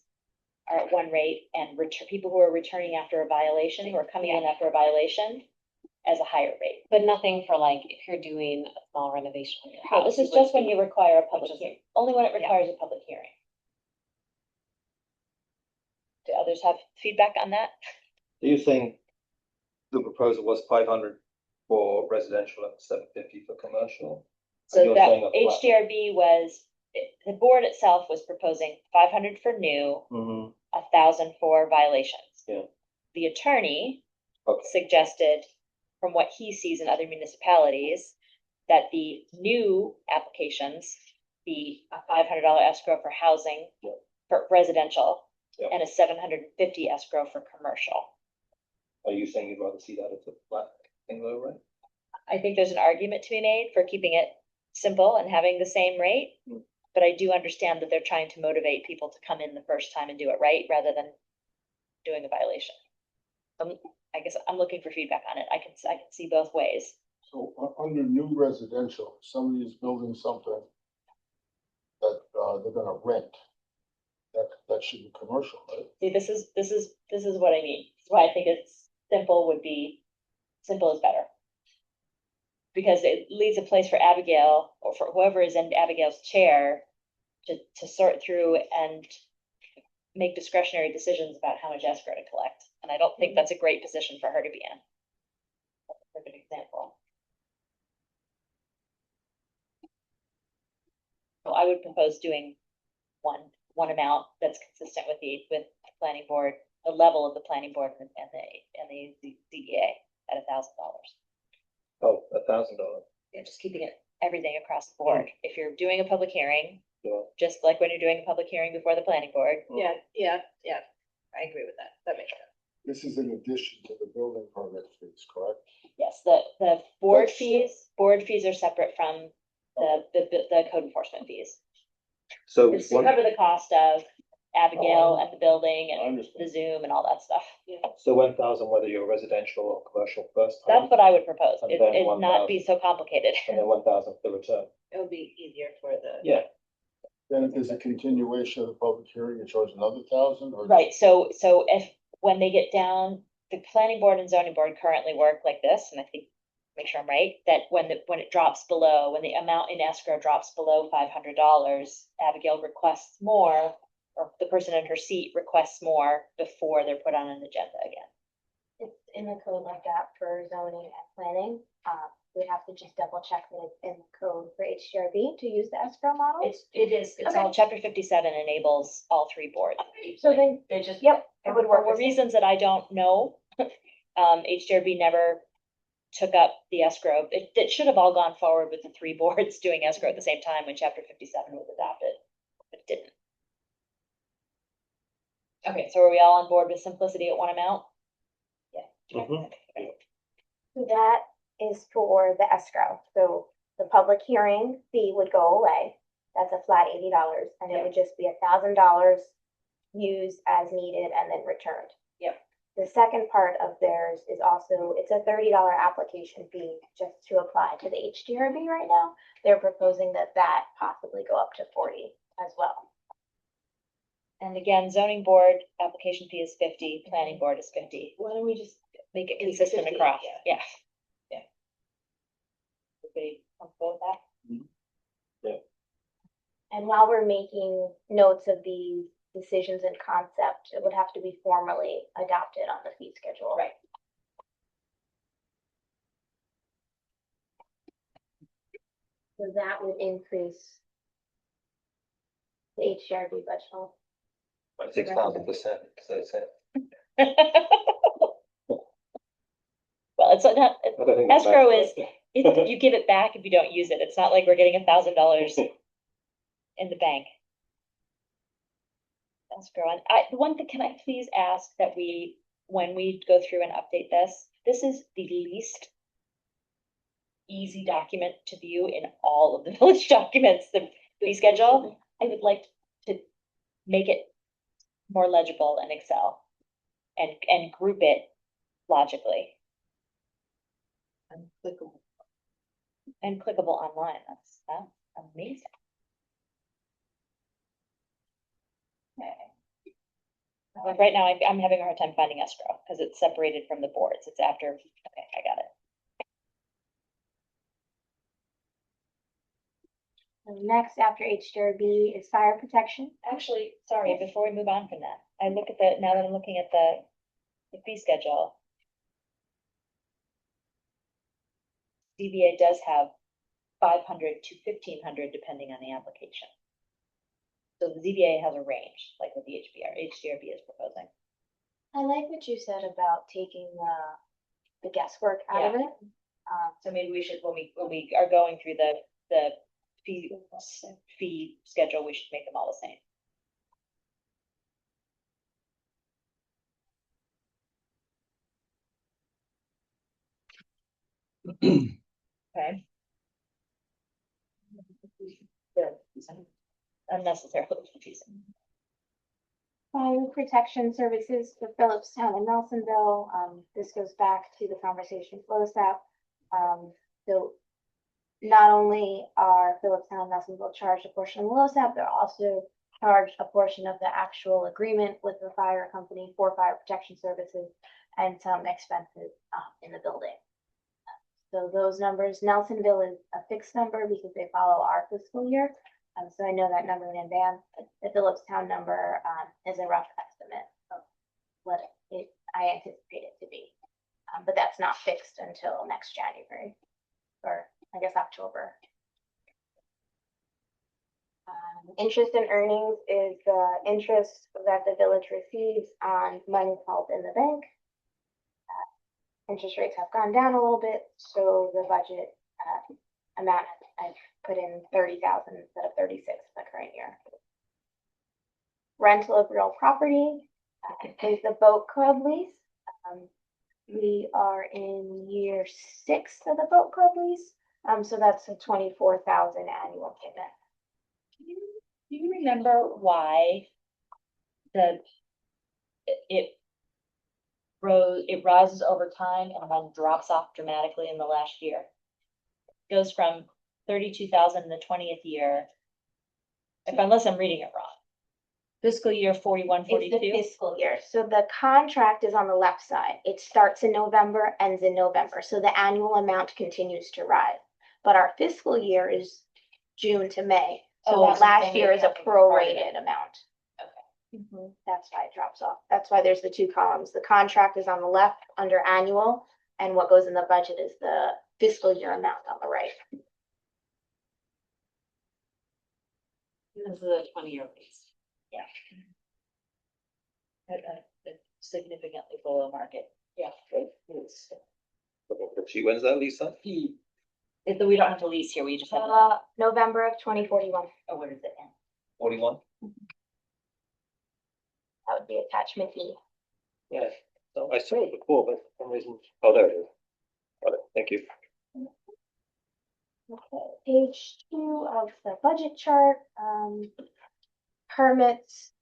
are at one rate, and people who are returning after a violation, who are coming in after a violation, as a higher rate. But nothing for like, if you're doing a small renovation on your Well, house. this is you would just when do- you require a public which is- hearing, only when it Yeah. requires a public hearing. Do others have feedback on that? Do you think the proposal was 500 for residential and 750 for commercial? And So you're that saying a flat- HDRB was, the board itself was proposing 500 for new, Mhm. 1,000 for violations. Yeah. The attorney Okay. suggested, from what he sees in other municipalities, that the new applications be a $500 escrow for housing, Yeah. for residential, Yeah. and a 750 escrow for commercial. Are you saying you'd rather see that as a flat thing though, right? I think there's an argument to be made for keeping it simple and having the same rate. Mm. But I do understand that they're trying to motivate people to come in the first time and do it right, rather than doing a violation. I guess I'm looking for feedback on it. I can see both ways. So under new residential, somebody is building something that they're gonna rent. That should be commercial, right? See, this is what I mean. That's why I think it's simple is better. Because it leaves a place for Abigail, or for whoever is in Abigail's chair, to sort through and make discretionary decisions about how much escrow to collect. And I don't think that's a great position for her to be in. That's a perfect example. So I would propose doing one amount that's consistent with the planning board, the level of the planning board and the ZBA at $1,000. Oh, $1,000. Yeah, just keeping everything across the board. If you're doing a public hearing, Yeah. just like when you're doing a public hearing before the planning board. Yeah. I agree with that. That makes sense. This is in addition to the building permit fees, correct? Yes, the board That's- fees are separate from the code enforcement fees. So It's to cover the cost of Abigail and the building I and understand. the Zoom and all that stuff. So 1,000 whether you're residential or commercial first time, That's what I would propose. And It then not be so complicated. and then 1,000 for the return. It would be easier for the. Yeah. Then if there's a continuation of the public hearing, it charges another 1,000 or? Right, so when they get down, the planning board and zoning board currently work like this, and I think, make sure I'm right, that when it drops below, when the amount in escrow drops below $500, Abigail requests more, or the person in her seat requests more before they're put on an agenda again. It's in the code like that for zoning and planning. We have to just double check that it's in the code for HDRB to use the escrow model. It's all, chapter 57 enables all three boards. So then, They just, yep, it would work. for the same. reasons that I don't know, HDRB never took up the escrow. It should have all gone forward with the three boards doing escrow at the same time when chapter 57 was adopted, but it didn't. Okay, so are we all on board with simplicity at one amount? Yeah. Mhm. So that is for the escrow. So the public hearing fee would go away. That's a flat $80, and it would just be $1,000 used as needed and then returned. Yep. The second part of theirs is also, it's a $30 application fee just to apply to the HDRB right now. They're proposing that possibly go up to 40 as well. And again, zoning board application fee is 50, planning board is 50. Why don't we just make it consistent 50, across? yeah. Yeah. Yeah. Everybody comfortable with that? And while we're making notes of these decisions and concept, it would have to be formally adopted on the fee schedule. Right. So that would increase the HDRB budget. 6,000%. So it's Well, it's not, I don't think that's escrow bad. is, you give it back if you don't use it. It's not like we're getting $1,000 in the bank. escrow. And the one thing, can I please ask that when we go through and update this is the least easy document to view in all of the village documents, the fee schedule. I would like to make it more legible in Excel and group it logically and clickable online. That's amazing. Okay. Like right now, I'm having a hard time finding escrow because it's separated from the boards. It's after, okay, I got it. And next, after HDRB, is fire protection. Actually, sorry, before we move on from that, now that I'm looking at the fee schedule. DBA does have 500 to 1,500 depending on the application. So the ZBA has a range, like what the HDRB is proposing. I like what you said about taking the guesswork out of it. So maybe we should, when we are going through the fee schedule, we should make them all the same. Okay. Unnecessarily confusing. Fire protection services for Phillipstown and Nelsonville. This goes back to the conversation FlowSAP. So not only are Phillipstown and Nelsonville charged a portion of the LoSAP, they're also charged a portion of the actual agreement with the fire company for fire protection services and some expenses in the building. So those numbers, Nelsonville is a fixed number because they follow our fiscal year. So I know that number in advance. The Phillipstown number is a rough estimate of what I anticipate it to be. But that's not fixed until next January, or I guess October. Interest and earnings is the interest that the village receives on money held in the bank. Interest rates have gone down a little bit, so the budget amount I've put in 30,000 instead of 36 the current year. Rental of real property is the boat club lease. We are in year 6 of the boat club lease, so that's a 24,000 annual payment. Do you remember why it rises over time and then drops off dramatically in the last year? It goes from 32,000 in the 20th year, unless I'm reading it wrong. Fiscal year 41, 42. It's the fiscal year. So the contract is on the left side. It starts in November, ends in November. So the annual amount continues to rise. But our fiscal year is June to May. So that last year is a prorated amount. Okay. That's why it drops off. That's why there's the two columns. The contract is on the left under annual, and what goes in the budget is the fiscal year amount on the right. This is a 20-year lease. Yeah. Significantly below market. Yeah. When's that, Lisa? We don't have to lease here, we just have. November of 2041. Oh, where does it end? 41? That would be attachment E. Yeah, so I saw it before, but for some reason, oh, there it is. Got it, thank you. Okay, page 2 of the budget chart, permits.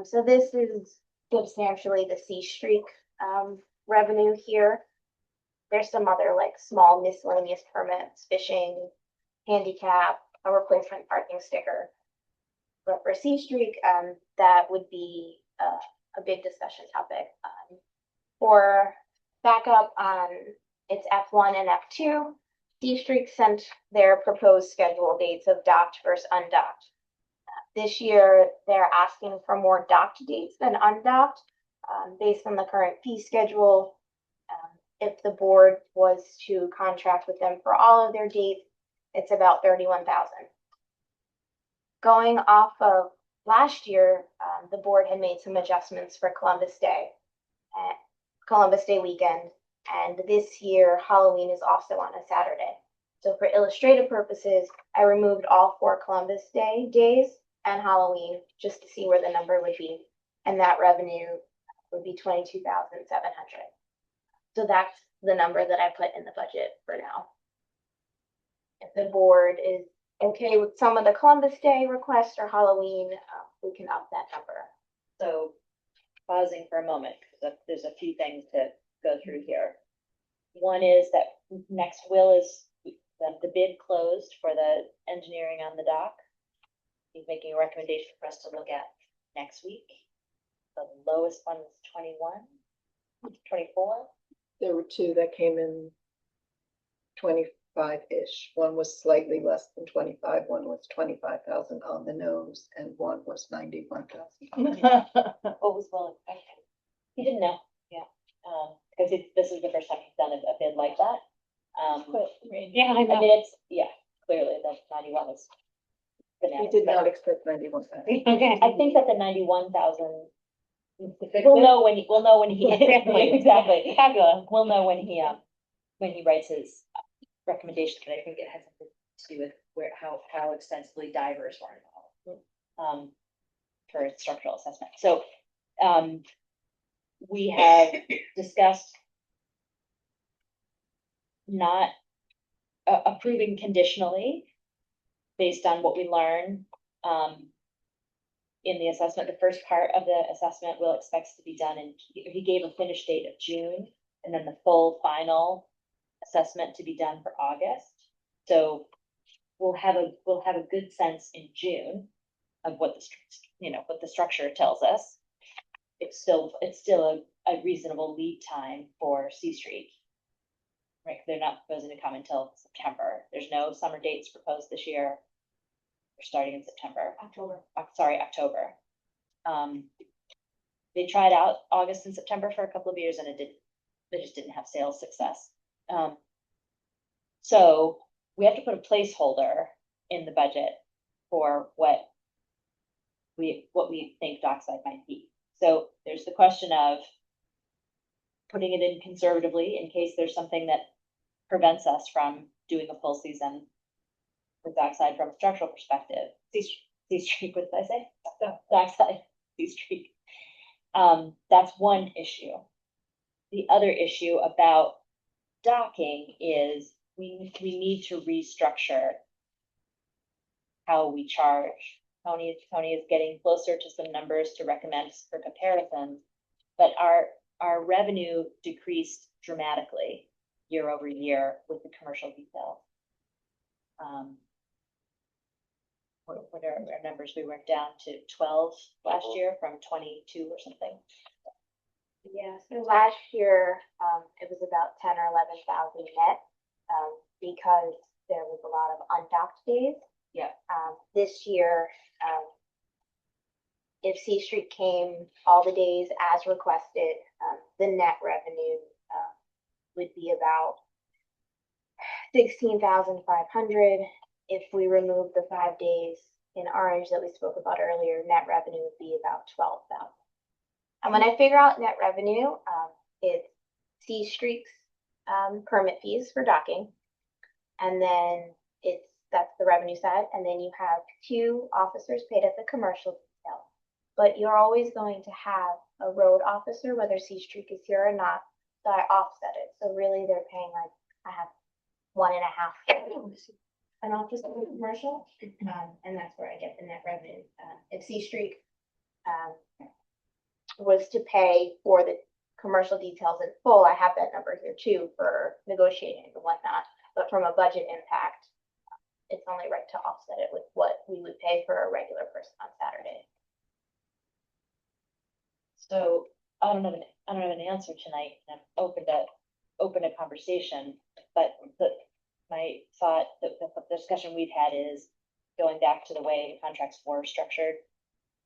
So this is substantially the C Streak revenue here. There's some other like small miscellaneous permits, fishing, handicap, a replacement parking sticker. But for C Streak, that would be a big discussion topic. For backup on its F1 and F2, C Streak sent their proposed schedule dates of docked versus undocked. This year, they're asking for more docked dates than undocked, based on the current fee schedule. If the board was to contract with them for all of their dates, it's about 31,000. Going off of last year, the board had made some adjustments for Columbus Day weekend, and this year Halloween is also on a Saturday. So for illustrative purposes, I removed all 4 Columbus Day days and Halloween, just to see where the number would be. And that revenue would be 22,700. So that's the number that I put in the budget for now. If the board is okay with some of the Columbus Day requests or Halloween, we can up that number. So pausing for a moment, because there's a few things to go through here. One is that next will is the bid closed for the engineering on the dock. He's making a recommendation for us to look at next week. The lowest one was 21, 24. There were two that came in 25-ish. One was slightly less than 25, one was 25,000 on the nose, and one was 91,000. What was Will expecting? He didn't know, yeah. Because this is the first time he's done a bid like that. Yeah, I I know. mean, it's, yeah, clearly the 91 is. He did not expect 91,000. Okay. I think that the 91,000. We'll know when he, exactly, Fabulous. we'll know when he writes his recommendation, but I think it has something to do with how extensively divers were involved. For structural assessment, so, we have discussed not approving conditionally based on what we learn, in the assessment. The first part of the assessment Will expects to be done he gave a finish date of June, and then the full final assessment to be done for August. So we'll have a good sense in June of what the structure tells us. It's still a reasonable lead time for C Street. Right, they're not proposing to come until September. There's no summer dates proposed this year. They're starting in September. October. They tried out August and September for a couple of years, and they just didn't have sales success. So we have to put a placeholder in the budget for what we think dockside might be. So there's the question of putting it in conservatively in case there's something that prevents us from doing a full season with dockside from a structural perspective. C Street, what did I say? Dockside, C Street. That's one issue. The other issue about docking is we need to restructure how we charge. Tony is getting closer to some numbers to recommend for comparison, but our revenue decreased dramatically year over year with the commercial detail. What are our numbers? We went down to 12 last year from 22 or something. Yeah, so last year, it was about 10 or 11,000 net, because there was a lot of undocked days. Yeah. This year, if C Street came all the days as requested, the net revenue, would be about 16,500. If we remove the 5 days in orange that we spoke about earlier, net revenue would be about 12,000. And when I figure out net revenue, it's C Street's permit fees for docking, and then that's the revenue side, and then you have 2 officers paid at the commercial detail. But you're always going to have a road officer, whether C Street is here or not, so I offset it. So really they're paying like, I have 1.5 an officer for commercial, and that's where I get the net revenue. If C Street was to pay for the commercial details in full, I have that number here too for negotiating and whatnot. But from a budget impact, it's only right to offset it with what we would pay for a regular person on Saturday. So I don't have an answer tonight. I'm open to conversation, but my thought, the discussion we've had is going back to the way contracts were structured,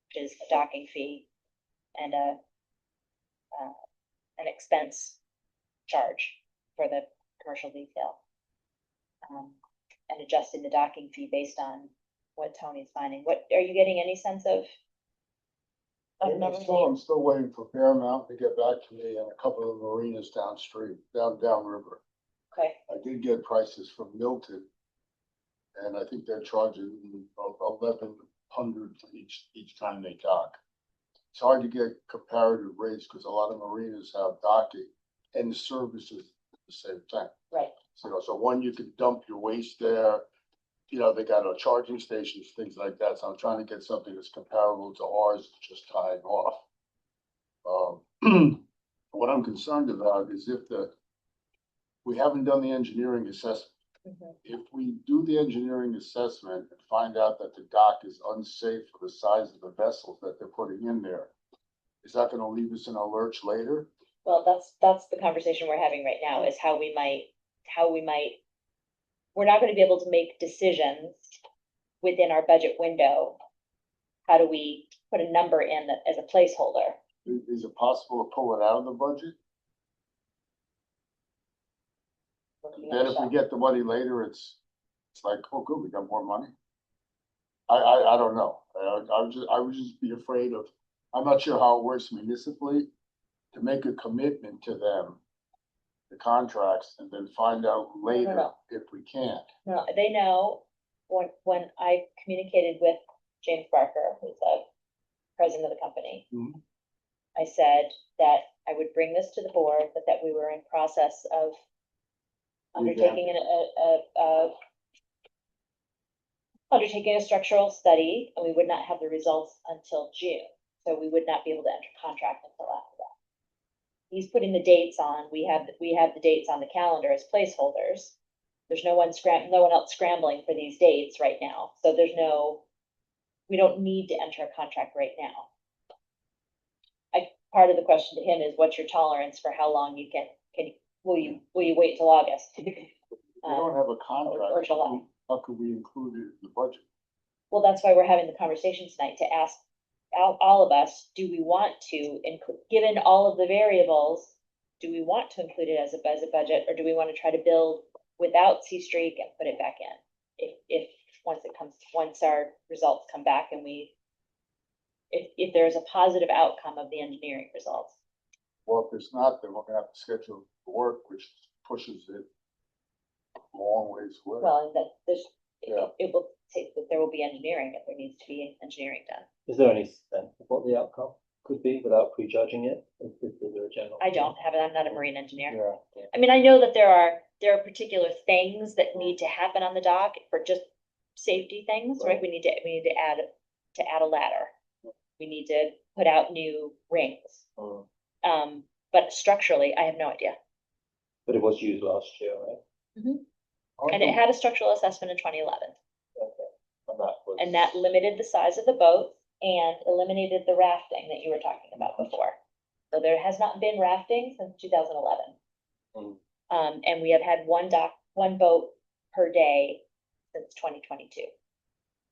which is a docking fee and an expense charge for the commercial detail, and adjusting the docking fee based on what Tony's finding. What are you getting any sense of? I'm still waiting for Paramount to get back to me and a couple of marinas downstream, downriver. Okay. I did get prices from Milton, and I think they're charging 11 hundred for each time they dock. It's hard to get comparative rates because a lot of marinas have docking and the services at the same time. Right. So one, you can dump your waste there. They got a charging stations, things like that. So I'm trying to get something that's comparable to ours, just tying off. What I'm concerned about is we haven't done the engineering assessment. Mhm. If we do the engineering assessment and find out that the dock is unsafe for the size of the vessels that they're putting in there, is that gonna leave us in a lurch later? Well, that's the conversation we're having right now, is how we might, we're not gonna be able to make decisions within our budget window. How do we put a number in that as a placeholder? Is it possible to pull it out of the budget? Then if we get the money later, it's like, oh, good, we got more money. I don't know. I would just be afraid of, I'm not sure how it works municipally, to make a commitment to them, the contracts, and then find out later No. if we can't. No, they know, when I communicated with James Barker, who's the president of the company. Mhm. I said that I would bring this to the board, but that we were in process of undertaking undertaking a structural study, and we would not have the results until June. So we would not be able to enter contract until after that. He's putting the dates on, we have the dates on the calendar as placeholders. There's no one else scrambling for these dates right now, so we don't need to enter a contract right now. Part of the question to him is, what's your tolerance for how long you will you wait till August? If we don't have a Or contract, July. how could we include it in the budget? Well, that's why we're having the conversation tonight, to ask all of us, do we want to include, given all of the variables, do we want to include it as a budget, or do we want to try to build without C Streak and put it back in? If once our results come back and if there's a positive outcome of the engineering results. Well, if there's not, then we're gonna have to schedule the work, which pushes it a long ways away. Well, and that Yeah. it will take, that there will be engineering if there needs to be engineering done. Is there any sense of what the outcome could be without prejudging it? Is there a general? I don't have it, I'm not a marine engineer. Yeah. I mean, I know that there are particular things that need to happen on the dock for just safety things, right? We need to add a ladder. We need to put out new rings. But structurally, I have no idea. But it was used last year, right? And it had a structural assessment in 2011, Okay. and that limited the size of the boat and eliminated the rafting that you were talking about before. So there has not been rafting since 2011. And we have had one boat per day since 2022.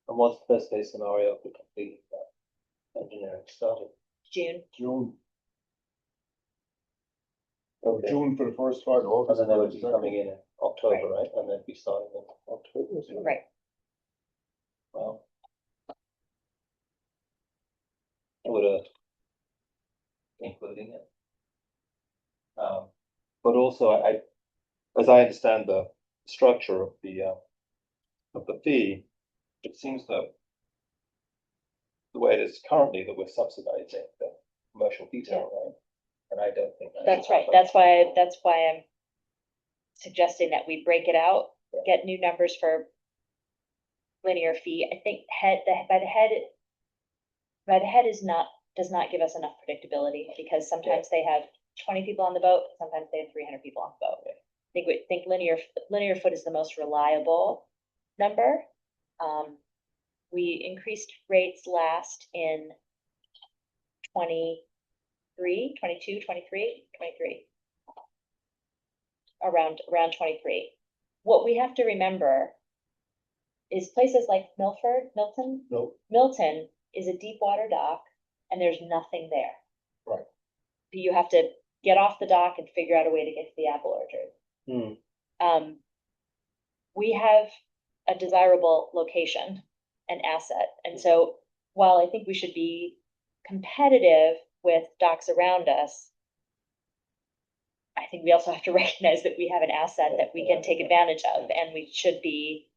And what's the best case scenario for completing that engineering study? June. Okay. June for the first part, August. And then they would for be the coming second. in October, right? And then be starting in October. or something? Right. Wow. I would have including it. But also as I understand the structure of the fee, it seems that the way it is currently that we're subsidizing the commercial detail, right? And I don't think That's should right. happen. That's why I'm suggesting that we break it out, get new numbers for linear fee. I think by the head does not give us enough predictability, because sometimes they have 20 people on the boat, sometimes they have 300 people on the boat. I think linear foot is the most reliable number. We increased rates last in 23, around 23. What we have to remember is places like Milton is a deep water dock, and there's nothing there. Right. You have to get off the dock and figure out a way to get to the apple orchard. We have a desirable location and asset, and so while I think we should be competitive with docks around us, I think we also have to recognize that we have an asset that we can take advantage of, and we should be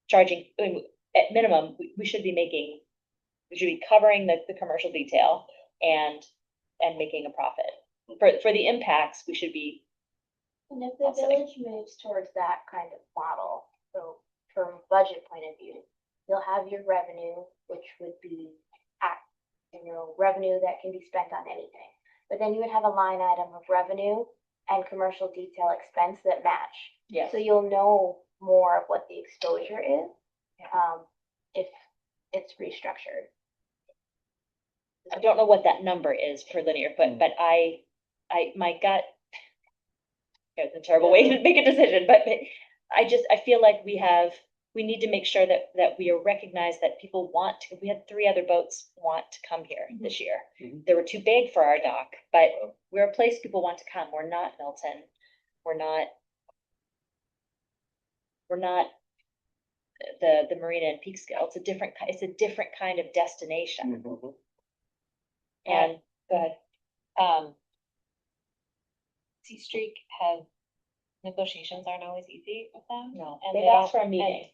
charging. at minimum, we should be making, we should be covering the commercial detail and making a profit. For the impacts, we should be, And if the I'll say. village moves towards that kind of model, so from a budget point of view, you'll have your revenue, which would be revenue that can be spent on anything. But then you would have a line item of revenue and commercial detail expense that match. yes. So you'll know more of what the exposure is, if it's restructured. I don't know what that number is per linear foot, but my gut. It's a terrible way to make a decision, but I feel like we need to make sure that we are recognized that people want to, we had 3 other boats want to come here this year. They were too big for our dock, but we're a place people want to come. We're not Milton. We're not the marina in Peekskill. It's a different kind of destination. And go ahead. C Streak has, negotiations aren't always easy with them. No, and they've they asked don't- for a meeting.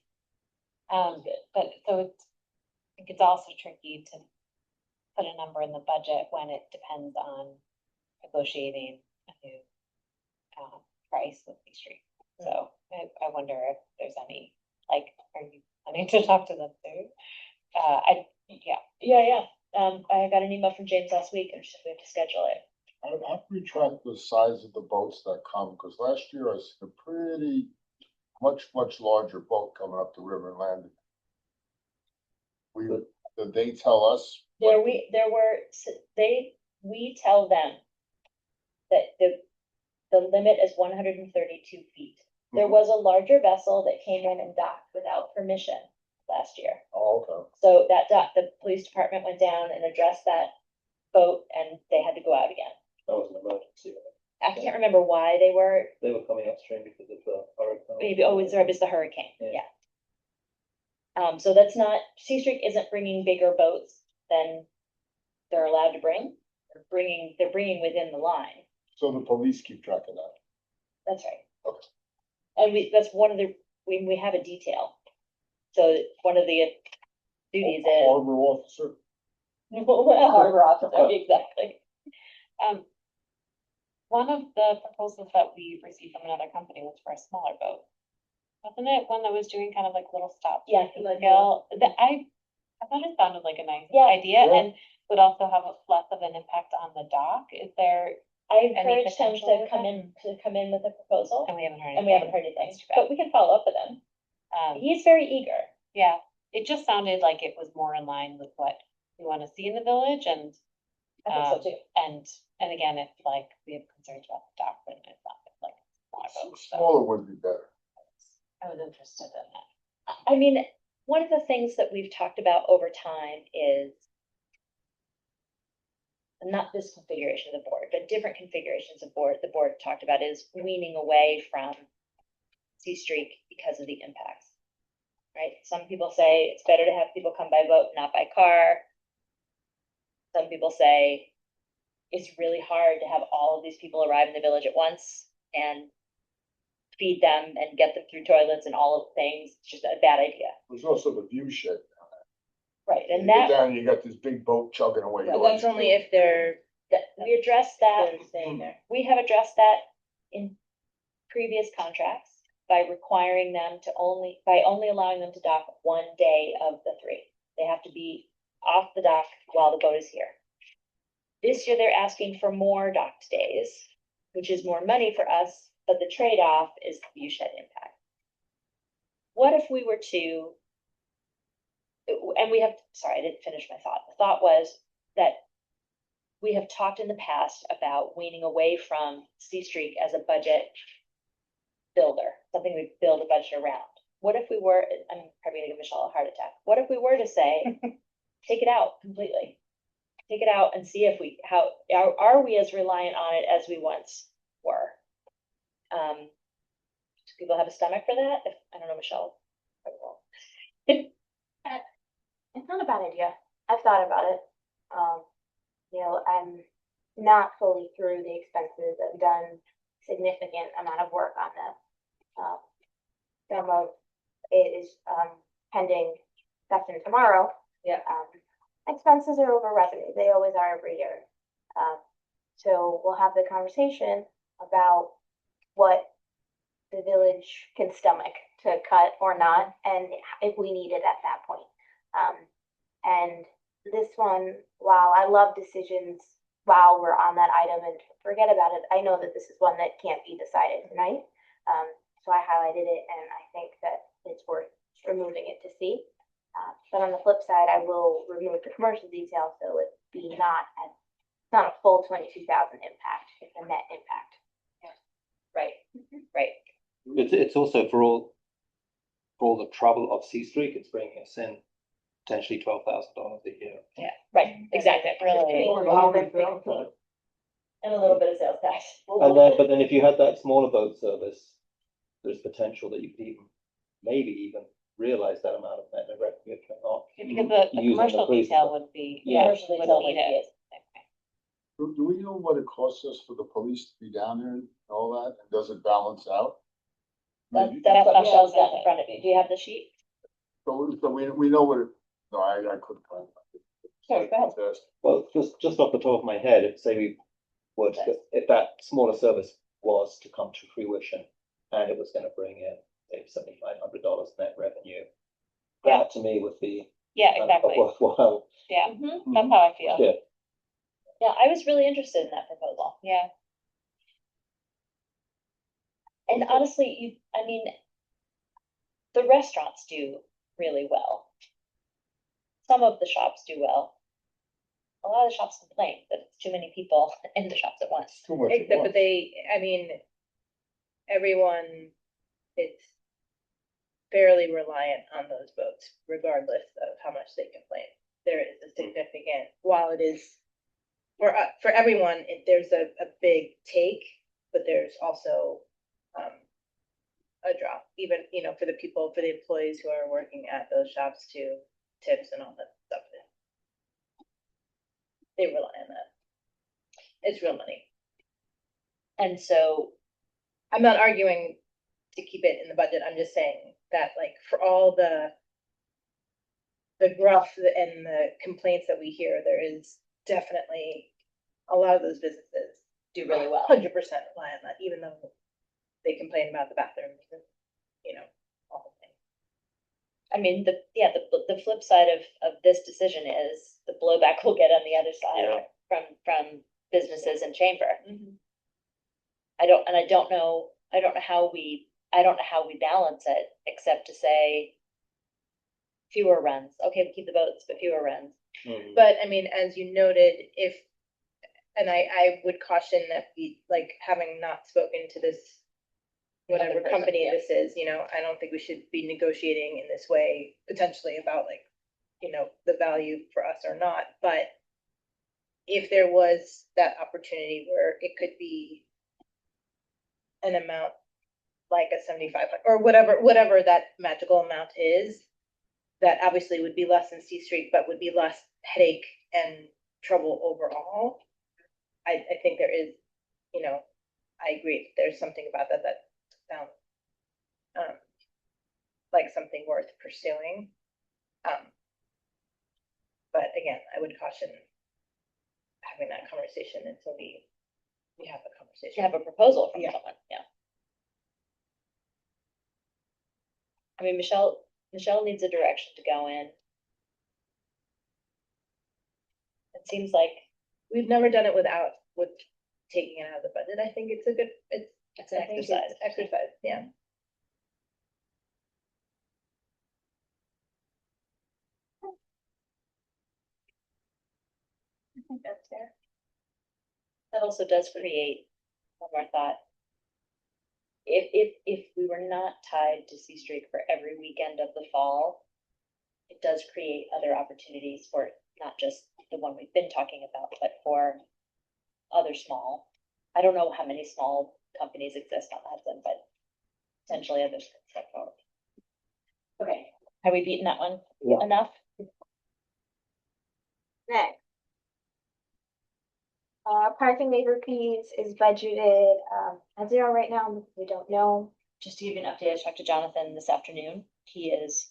But so I think it's also tricky to put a number in the budget when it depends on negotiating a new price with C Street. So I wonder if there's any, like, are you planning to talk to them too? Yeah. I got an email from James last week and she said we have to schedule it. I've retracked the size of the boats that come, because last year I seen a pretty much larger boat coming up the river and landing. Did they tell us? We tell them that the limit is 132 feet. There was a larger vessel that came in and docked without permission last year. Oh, okay. So the police department went down and addressed that boat and they had to go out again. That was an emergency. I can't remember why they were, They were coming upstream because of the hurricane. maybe, it was the hurricane, Yeah. yeah. So that's not, C Street isn't bringing bigger boats than they're allowed to bring. They're bringing within the line. So the police keep track of that. That's right. Okay. And that's one of we have a detail. So one of the duties is. Harbor officer. Harbor officer, exactly. One of the proposals that we received from another company was for a smaller boat. Wasn't it one that was doing kind of like little stops? Yeah, Like, I thought it sounded like a nice Yeah. idea Yeah. and would also have less of an impact on the dock. Is there, I Any encouraged him potential to with come in with a proposal, and we haven't heard and we haven't heard anything, That's too bad. but we can follow up with him. He's very eager. Yeah, it just sounded like it was more in line with what we want to see in the village and, I think so too. and again, if like we have concerns about the dock, then it's not like a smaller boat. So Smaller would be better. I was interested in that. I mean, one of the things that we've talked about over time is not this configuration of the board, but different configurations of board. The board talked about is weaning away from C Streak because of the impacts, right? Some people say it's better to have people come by boat, not by car. Some people say it's really hard to have all of these people arrive in the village at once and feed them and get them through toilets and all of the things. It's just a bad idea. There's also the view shed. Right, You and get that, down, you got this big boat chugging away. but that's only if we addressed that. Staying there. We have addressed that in previous contracts by requiring them to only allowing them to dock 1 day of the 3. They have to be off the dock while the boat is here. This year, they're asking for more docked days, which is more money for us, but the trade-off is the view shed impact. What if we were to, and sorry, I didn't finish my thought. The thought was that we have talked in the past about weaning away from C Streak as a budget builder, something we build a budget around. What if we were, I'm probably gonna give Michelle a heart attack. What if we were to say, take it out completely? Take it out and see if are we as reliant on it as we once were? Do people have a stomach for that? I don't know, Michelle. It's not a bad idea. I've thought about it. I'm not fully through the expenses. I've done significant amount of work on this. Some of it is pending discussion tomorrow. Yeah. Expenses are over revenue. They always are every year. So we'll have the conversation about what the village can stomach to cut or not, and if we need it at that point. And this one, while I love decisions while we're on that item and forget about it, I know that this is one that can't be decided tonight. So I highlighted it and I think that it's worth removing it to see. But on the flip side, I will remove the commercial detail so it be not a full 22,000 impact, it's a net impact. Right, right. It's also for all the trouble of C Street, it's bringing us in potentially $12,000 a year. Yeah, right, exactly, really. And a little bit of sales tax. But then if you had that smaller boat service, there's potential that you could maybe even realize that amount of net revenue if you're not. Because the using commercial police detail would be, Yeah. would need it. Do we know what it costs us for the police to be down there and all that, and does it balance out? That's Maybe. what Michelle's got in front of you. Do you have the sheet? So we know what it, no, I couldn't find it. Sorry, go ahead. Well, just off the top of my head, if say we were to, if that smaller service was to come to fruition and it was going to bring in say $7,500 net revenue, Yeah. that to me would be Yeah, a exactly. worthwhile. Yeah, Mm-hmm. that's how I feel. Yeah. Yeah, I was really interested in that proposal. Yeah. And honestly, I mean, the restaurants do really well. Some of the shops do well. A lot of the shops complain that it's too many people in the shops at once. Too much. Except that everyone is fairly reliant on those boats, regardless of how much they complain. There is a significant, while it is for everyone, there's a big take, but there's also a drop, even, for the employees who are working at those shops too, tips and all that stuff. They rely on that. It's real money. And so, I'm not arguing to keep it in the budget. I'm just saying that, like, for all the gruff and the complaints that we hear, there is definitely a lot of those businesses do really well. 100% rely on that, even though they complain about the bathrooms and, all the things. I mean, the flip side of this decision is the blowback we'll get on the other side from businesses and chamber. I don't know how we balance it, except to say fewer runs. Okay, we keep the boats, but fewer runs. But I mean, as you noted, and I would caution that we, like, having not spoken to this, whatever Other person, company yeah. this is, I don't think we should be negotiating in this way, potentially about, like, the value for us or not. But if there was that opportunity where it could be an amount like a 75 or whatever that magical amount is, that obviously would be less than C Street, but would be less headache and trouble overall. I think there is, I agree. There's something about that sounds like something worth pursuing. But again, I would caution having that conversation until we have the conversation. To have a proposal from Yeah. someone, yeah. I mean, Michelle needs a direction to go in. It seems like We've never done it with taking it out of the budget. I think it's it's an I think it's exercise. exercise, yeah. I think that's fair. That also does create one more thought. If we were not tied to C Street for every weekend of the fall, it does create other opportunities for not just the one we've been talking about, but for other small. I don't know how many small companies exist on Hudson, but potentially others could step forward. Okay, have we beaten that one enough? Next. Parking waiver fees is budgeted, at 0 right now, because we don't know. Just to give you an update, I talked to Jonathan this afternoon. He is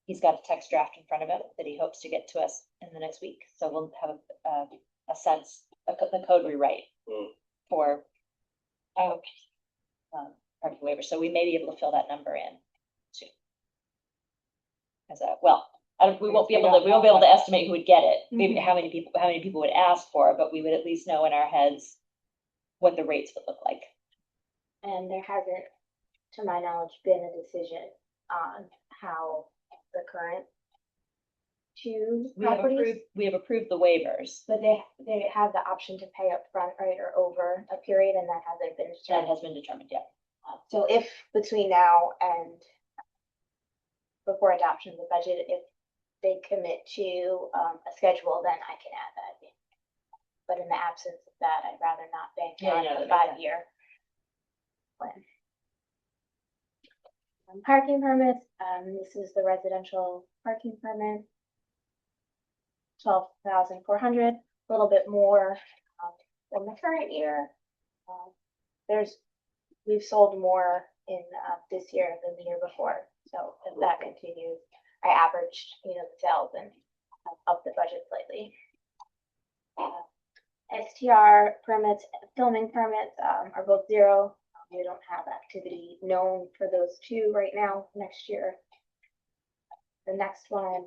he's got a text draft in front of him that he hopes to get to us in the next week. So we'll have a sense, the code rewrite for parking waiver. So we may be able to fill that number in soon. As a, well, we won't be able to estimate who would get it, maybe how many people would ask for it, but we would at least know in our heads what the rates would look like. And there hasn't, to my knowledge, been a decision on how the current two properties, We have approved the waivers. but they have the option to pay up front, right, or over a period, and that hasn't been That determined. has been determined yet. So if between now and before adoption of the budget, if they commit to a schedule, then I can add that in. But in the absence of that, I'd rather not bank Yeah, on no, a that makes sense. 5-year plan. Parking permits, this is the residential parking permit. 12,400, a little bit more than the current year. We've sold more in this year than the year before. So if that continues, I averaged, the sales and up the budget slightly. STR permits, filming permits are both 0. We don't have activity known for those two right now. Next year, the next one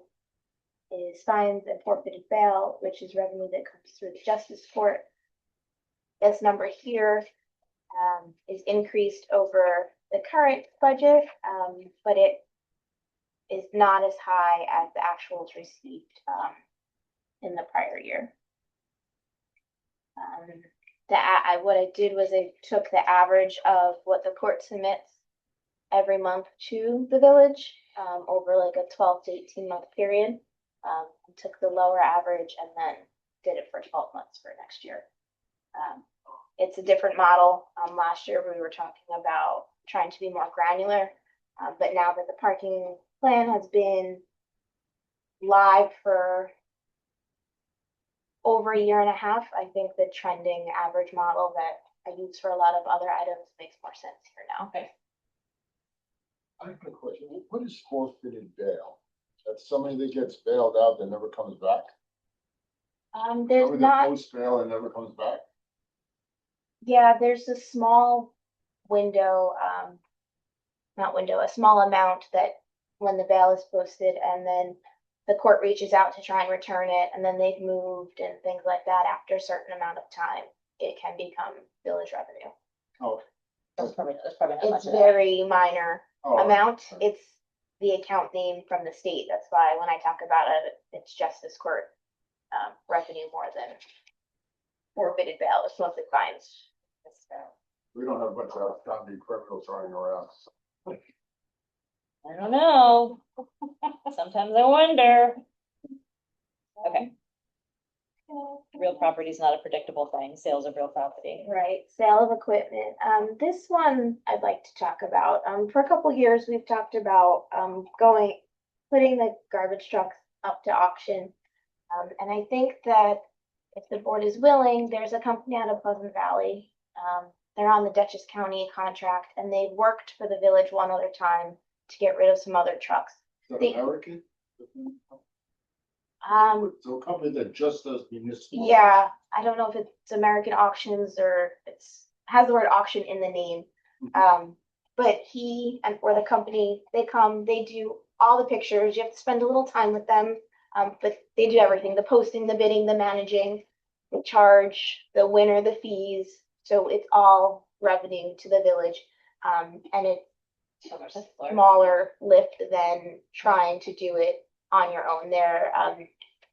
is fines and forfeited bail, which is revenue that comes through the justice court. This number here is increased over the current budget, but it is not as high as the actuals received in the prior year. What I did was I took the average of what the court submits every month to the village over like a 12 to 18 month period. Took the lower average and then did it for 12 months for next year. It's a different model. Last year we were talking about trying to be more granular, but now that the parking plan has been live for over a year and a half, I think the trending average model that I use for a lot of other items makes more sense here now. Okay. I have a question. What is forfeited bail? That's somebody that gets bailed out that never comes back? There's Somebody that not, posts bail and never comes back? yeah, there's a small window, a small amount that when the bail is posted and then the court reaches out to try and return it, and then they've moved and things like that after a certain amount of time, it can become village revenue. Oh. That's probably not much It's of that. very minor Oh, amount. It's the account name from the state. That's why when I talk about it, it's justice court revenue more than forfeited bail. It's mostly fines. we don't have a bunch of county criminals running around. I don't know. Sometimes I wonder. Okay. Real property is not a predictable thing. Sales of real property. Right, sale of equipment. This one I'd like to talk about. For a couple years, we've talked about putting the garbage trucks up to auction. And I think that if the board is willing, there's a company out of Pleasant Valley. They're on the Dutchess County contract, and they've worked for the village one other time to get rid of some other trucks. Is that The- American? So a company that just does municipal. Yeah, I don't know if it's American Auctions or has the word auction in the name. But or the company, they do all the pictures. You have to spend a little time with them. But they do everything, the posting, the bidding, the managing, the charge, the winner, the fees. So it's all revenue to the village. And it's a smaller lift than trying to do it on your own there.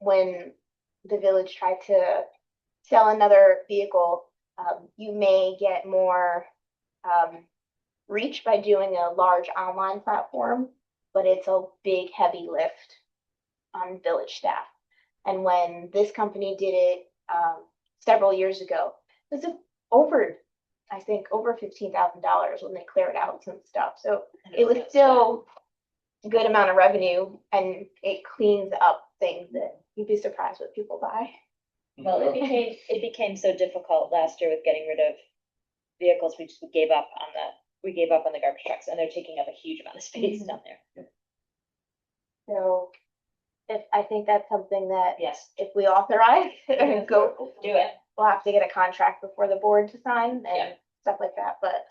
When the village tried to sell another vehicle, you may get more reach by doing a large online platform, but it's a big, heavy lift on village staff. And when this company did it several years ago, it was over $15,000 when they cleared out some stuff. So it was still a good amount of revenue, and it cleans up things that you'd be surprised what people buy. Well, it became so difficult last year with getting rid of vehicles. We gave up on the garbage trucks, and they're taking up a huge amount of space down there. So I think that's something that Yes, if we authorize, go, do it. we'll have to get a contract before the board to sign Yeah. and stuff like that, but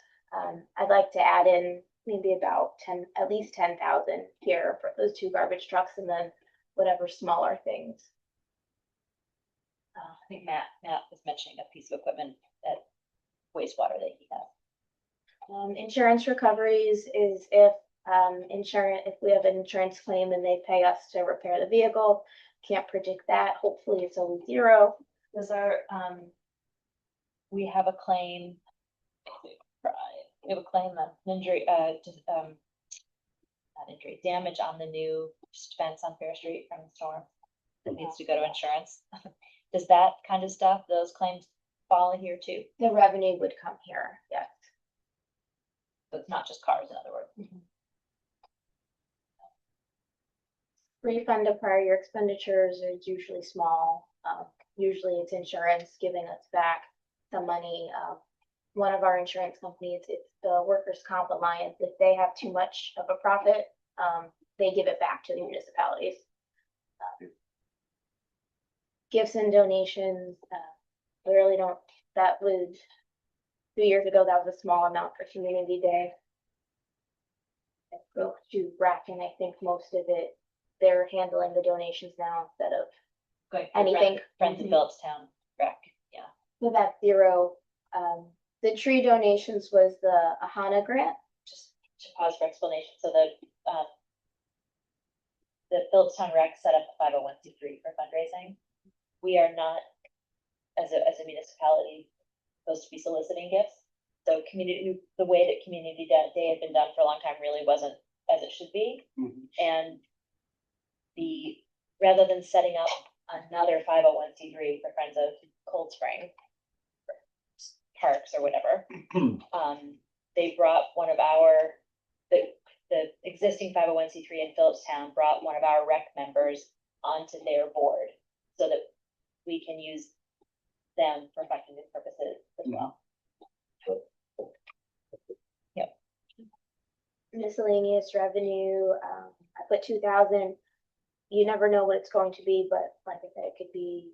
I'd like to add in maybe about at least 10,000 here for those 2 garbage trucks and then whatever smaller things. I think Matt was mentioning a piece of equipment at wastewater that he has. Insurance recoveries is if if we have an insurance claim and they pay us to repair the vehicle, can't predict that. Hopefully it's always 0. Those are, we have a claim. We have a claim, an injury, not injury, damage on the new fence on Fair Street from the storm. It needs to go to insurance. Does that kind of stuff, those claims fall in here too? The revenue would come here, yes. So it's not just cars, in other words. Refund of prior year expenditures is usually small. Usually it's insurance giving us back some money. One of our insurance companies, it's the Workers' Comp Alliance. If they have too much of a profit, they give it back to the municipalities. Gifts and donations, we really don't, that was 2 years ago, that was a small amount for Community Day. Go to Bracken, I think most of it, they're handling the donations now instead of Going for anything. Friends of Phillipstown, correct, yeah. So that's 0. The tree donations was the AHANA grant. Just to pause for explanation, so the Phillipstown Rec set up a 501c3 for fundraising. We are not, as a municipality, supposed to be soliciting gifts. So the way that Community Day had been done for a long time really wasn't as it should be. And rather than setting up another 501c3 for Friends of Cold Spring Parks or whatever, they brought one of the existing 501c3 in Phillipstown brought one of our rec members onto their board so that we can use them for fundraising purposes as well. Yep. Miscellaneous revenue, I put 2,000. You never know what it's going to be, but like I said, it could be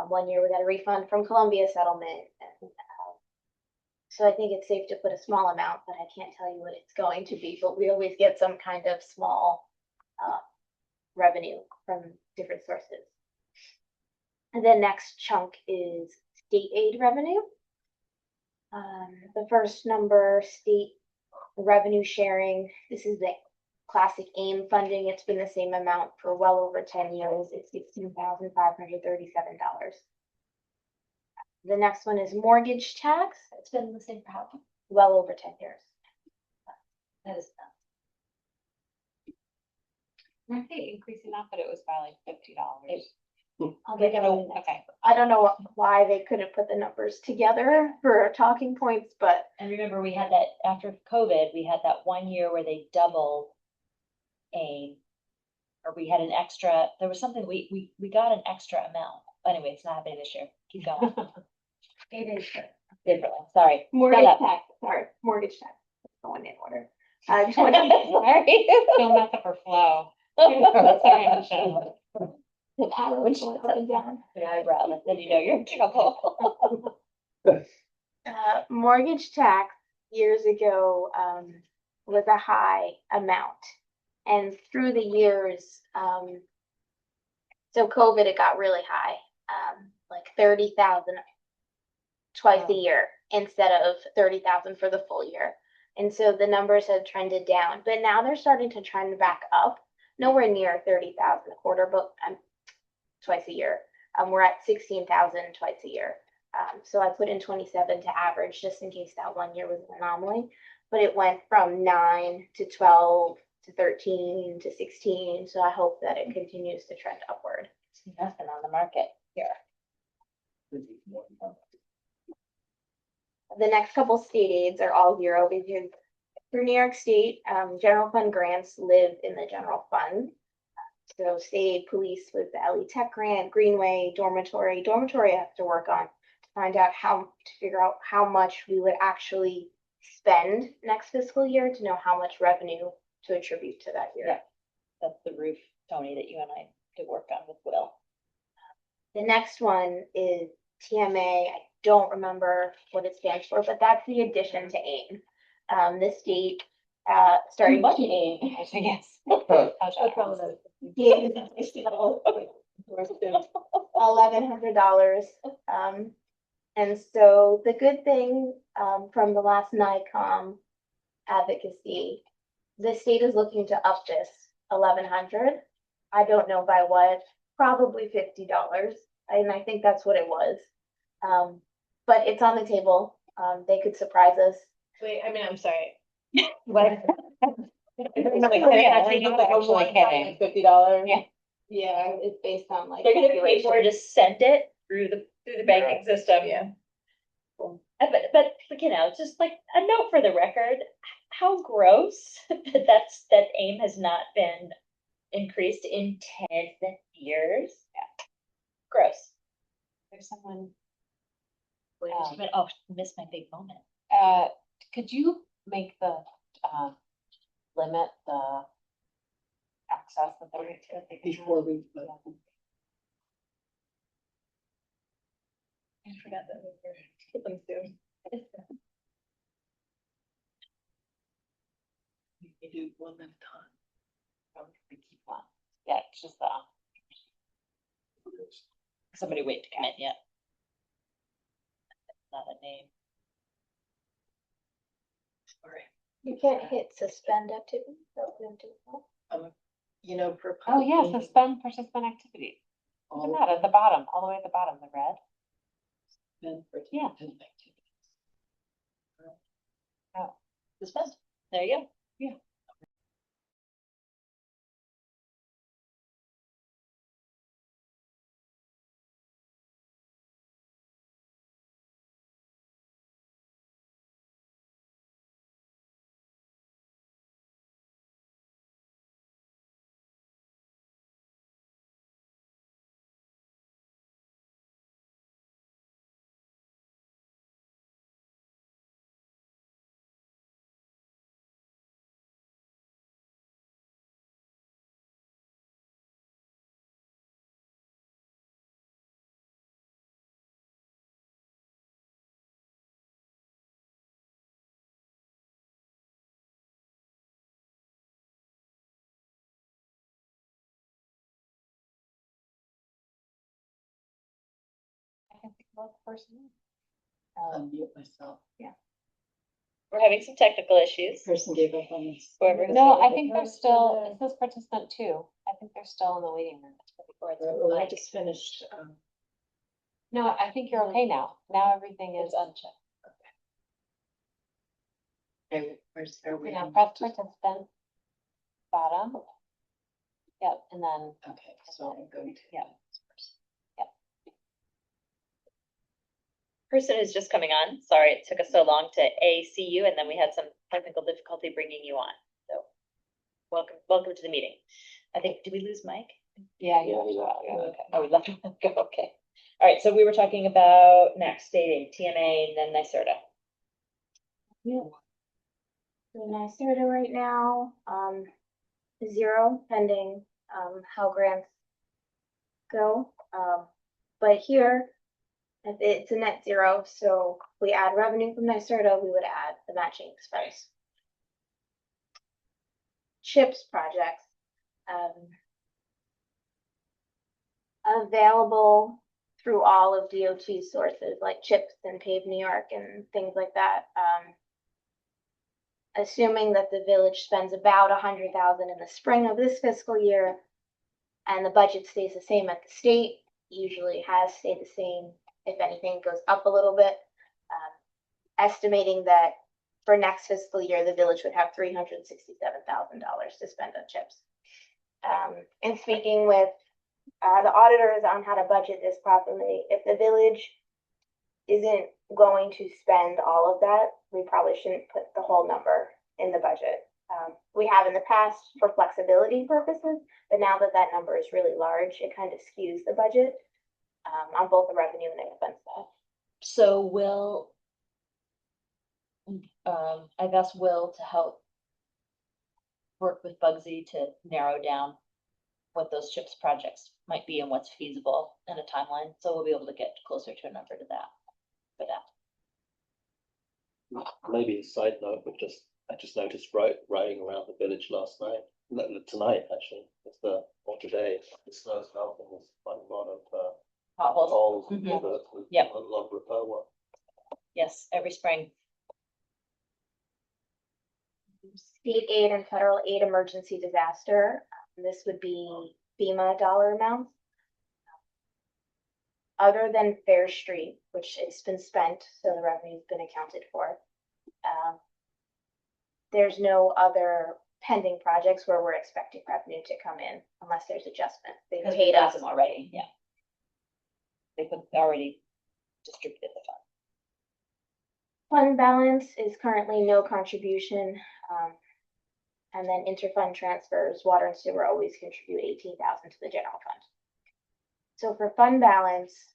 1 year we got a refund from Columbia settlement. And, so I think it's safe to put a small amount, but I can't tell you what it's going to be, but we always get some kind of small revenue from different sources. And the next chunk is state aid revenue. The first number, state revenue sharing. This is the classic AIM funding. It's been the same amount for well over 10 years. It's $16,537. The next one is mortgage tax. It's been the same for how long? Well over 10 years. That is Aren't they increasing that, but it was by like $50? I'll get them. Okay. I don't know why they couldn't put the numbers together for talking points, but And remember, we had that after COVID, we had that 1 year where they doubled AIM, or we had an extra. There was something we got an extra amount. Anyway, it's not happening this year. Keep going. it is Differently. Sorry. mortgage Shut up. tax. Sorry, mortgage tax. Going in order. 20. Sorry. Don't mess up her flow. Sorry, Michelle. The arrow went up and down. The eyebrow, then you know you're in trouble. Mortgage tax years ago was a high amount, and through the years, so COVID it got really high, like 30,000 twice a year instead of 30,000 for the full year, and so the numbers have trended down, but now they're starting to trend back up. Nowhere near 30,000 a quarter, but twice a year. We're at 16,000 twice a year. So I put in 27 to average just in case that 1 year was an anomaly, but it went from 9 to 12 to 13 to 16. So I hope that it continues to trend upward. Nothing on the market here. The next couple state aids are all 0 because through New York State, general fund grants live in the general fund. So state police was the LE Tech grant, Greenway, dormitory. Dormitory I have to work on to find out to figure out how much we would actually spend next fiscal year to know how much revenue to attribute to that year. that's the roof, Tony, that you and I did work on with Will. The next one is TMA. I don't remember what it stands for, but that's the addition to AIM. The state, starting to Yes. gave an additional $1,100. And so the good thing, from the last NICOM advocacy, the state is looking to up this 1,100. I don't know by what, probably $50. And I think that's what it was. But it's on the table. They could surprise us. Wait, I mean, I'm sorry. What? $50. Yeah. Yeah, it's based on like. They're gonna pay calculation. more to send it through the banking system. Yeah. But you know, just like a note for the record, how gross that AIM has not been increased in 10 years. Yeah. Gross. There's someone, Oh, missed my big moment. could you make the, limit the access that they're. Before we. I forgot that we were skipping soon. We do one at a time. Yeah, it's just the. Somebody wait to come in yet. Not a name. Sorry. You can't hit suspend activity. You know, for. Oh, yeah, public suspend participant activities. Look meetings, at that, at the bottom, all the way at the bottom, the red. all Yeah. participant activities. Suspend. There you go. Yeah. I can think about the person. Unmute myself. We're having some technical issues. Person gave up on this. Whoever- No, I think they're still, it says participant two. I think they're still in the waiting room. Well, I just finished, No, I think you're okay now. Now everything is unchecked. okay, where's, are we? Now on? press participant. Bottom. Yep, and then, Okay, so I'm going to. Yeah. Person is just coming on. Sorry, it took us so long to see you, and then we had some technical difficulty bringing you on. So welcome to the meeting. I think, did we lose Mike? yeah, Okay. Oh, we left him go. Okay. All right. So we were talking about next dating TMA and then NYSERDA. So NYSERDA right now, 0 pending, how grants go. But here, if it's a net 0, so if we add revenue from NYSERDA, we would add the matching expense. CHIPS projects, available through all of DOT sources like CHIPS and Pave New York and things like that. Assuming that the village spends about 100,000 in the spring of this fiscal year, and the budget stays the same at the state, usually has stayed the same. If anything, goes up a little bit. Estimating that for next fiscal year, the village would have $367,000 to spend on CHIPS. And speaking with the auditors on how to budget this properly, if the village isn't going to spend all of that, we probably shouldn't put the whole number in the budget. We have in the past for flexibility purposes, but now that that number is really large, it kind of skews the budget on both the revenue and expense side. So Will, I've asked Will to help work with Bugsy to narrow down what those CHIPS projects might be and what's feasible in a timeline, so we'll be able to get closer to a number to that, for that. Maybe a side note, but I just noticed riding around the village last night, tonight actually, or today, the snow's melting, there's quite a lot of Potholes, holes. Mhm. with Yep. A lot of repair work. yes, every spring. State aid and federal aid emergency disaster. This would be FEMA dollar amounts. Other than Fair Street, which it's been spent, so the revenue's been accounted for. There's no other pending projects where we're expecting revenue to come in unless there's adjustment. They Because paid we got us. them already, yeah. They already distributed the fund. Fund balance is currently no contribution. And then interfund transfers, water and sewer always contribute 18,000 to the general fund. So for fund balance,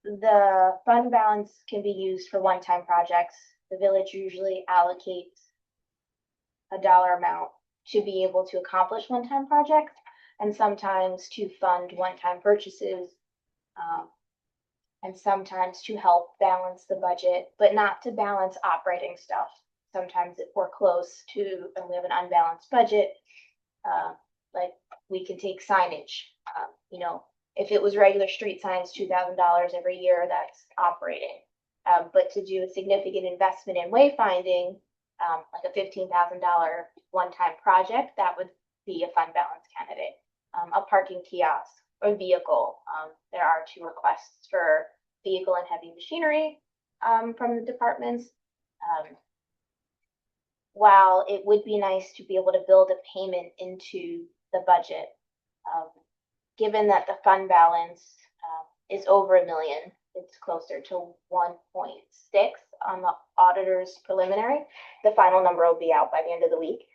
the fund balance can be used for one-time projects. The village usually allocates a dollar amount to be able to accomplish one-time projects and sometimes to fund one-time purchases. And sometimes to help balance the budget, but not to balance operating stuff. Sometimes if we're close to, and we have an unbalanced budget, like we can take signage. You know, if it was regular street signs, $2,000 every year, that's operating. But to do a significant investment in wayfinding, like a $15,000 one-time project, that would be a fund balance candidate. A parking kiosk or vehicle. There are 2 requests for vehicle and heavy machinery from the departments. While it would be nice to be able to build a payment into the budget, given that the fund balance is over $1 million, it's closer to 1.6 on the auditor's preliminary. The final number will be out by the end of the week.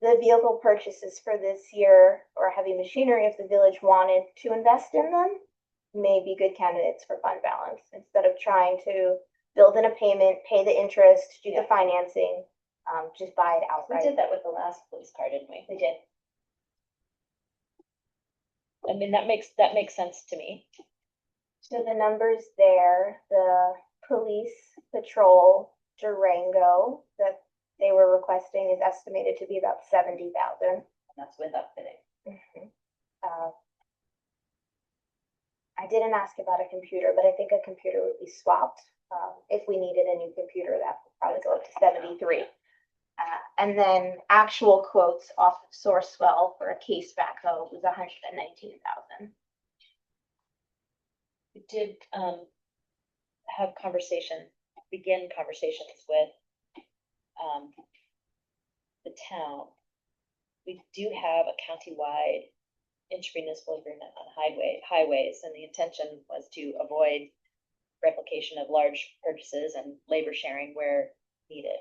The vehicle purchases for this year or heavy machinery, if the village wanted to invest in them, may be good candidates for fund balance instead of trying to build in a payment, pay the interest, do the financing, just buy it We outright. did that with the last police car, didn't we? We did. I mean, that makes sense to me. So the numbers there, the police patrol Durango that they were requesting is estimated to be about 70,000. And that's with upfitting. I didn't ask about a computer, but I think a computer would be swapped. If we needed a new computer, that would probably go up to 73. And then actual quotes off of Sourcewell for a case backhoe was 119,000. We did begin conversations with the town. We do have a countywide intermunicipal agreement on highways, and the intention was to avoid replication of large purchases and labor sharing where needed.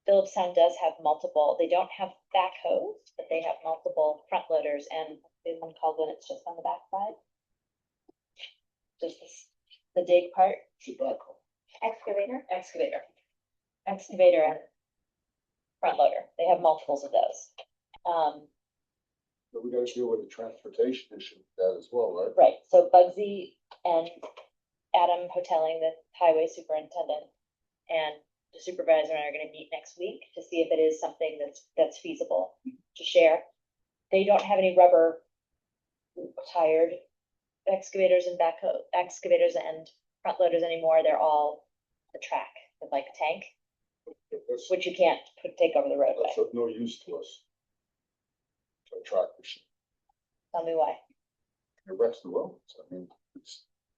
Phillipstown does have multiple, they don't have backhoes, but they have multiple front loaders and the one called when it's just on the backside. Just the dig part. Excavator. Excavator and front loader. They have multiples of those. But we gotta deal with the transportation issue with that as well, right? Right, so Bugsy and Adam Hotelling, the highway superintendent, and the supervisor are gonna meet next week to see if it is something that's feasible to share. They don't have any rubber tired excavators and front loaders anymore. They're all the track with like a tank, which you can't take over the roadway. That's of no use to us. To a track machine. Tell me why. It wrecks the roads. I mean,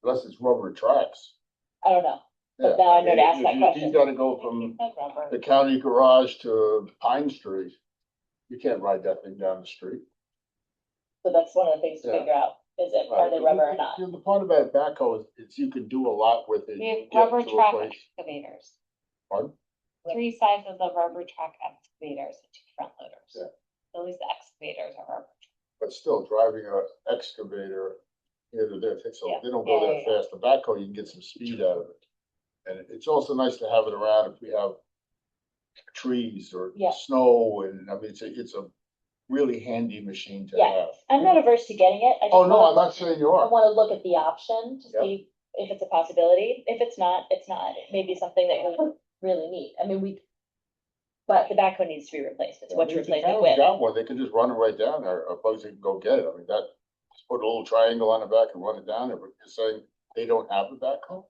unless it's rubber tracks. I don't know. Yeah, But now I know to ask that if question. you gotta go from Like rubber. the county garage to Pine Street, you can't ride that thing down the street. So that's one of the things to Yeah. figure out, is it, are they rubber or not? The point about a backhoe is you can do a lot with it. We You have get rubber to a track place- excavators. Pardon? 3 sizes of rubber track excavators and 2 front loaders. Yeah. At least the excavators are rubber. But still, driving an excavator, so Yeah. they don't go that fast. The backhoe, you can get some speed out of it. And it's also nice to have it around if we have trees or Yeah. snow, and I mean, it's a really handy machine to Yeah. have. I'm not averse to getting it. I just Oh, no, wanna I'm not saying you I are. wanna look at the option to Yep. see if it's a possibility. If it's not, it's not. It may be something that we really need. I mean, but the backhoe needs to be replaced. It's what to If the replace it town's with. got one, they can just run it right down there, or folks can go get it. I mean, just put a little triangle on the back and run it down there, but you're saying they don't have a backhoe?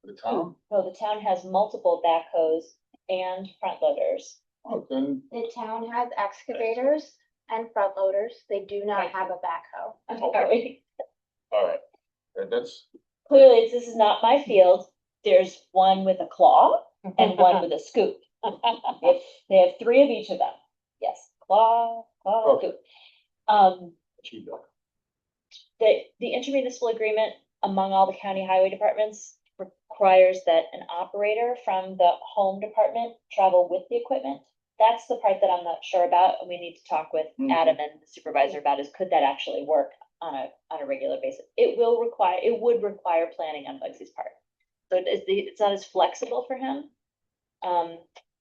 The town? No, the town has multiple backhoes and front loaders. Oh, then, The town has excavators and front loaders. They do not Right. have a backhoe. I'm sorry. all right, that's, Clearly, this is not my field. There's one with a claw and one with a scoop. If they have three of each of them. Yes, claw, Okay. scoop. cheap. The intermunicipal agreement among all the county highway departments requires that an operator from the home department travel with the equipment. That's the part that I'm not sure about, and we need to talk with Mhm. Adam and the supervisor about is could that actually work on a regular basis? It would require planning on Bugsy's part. So it's not as flexible for him.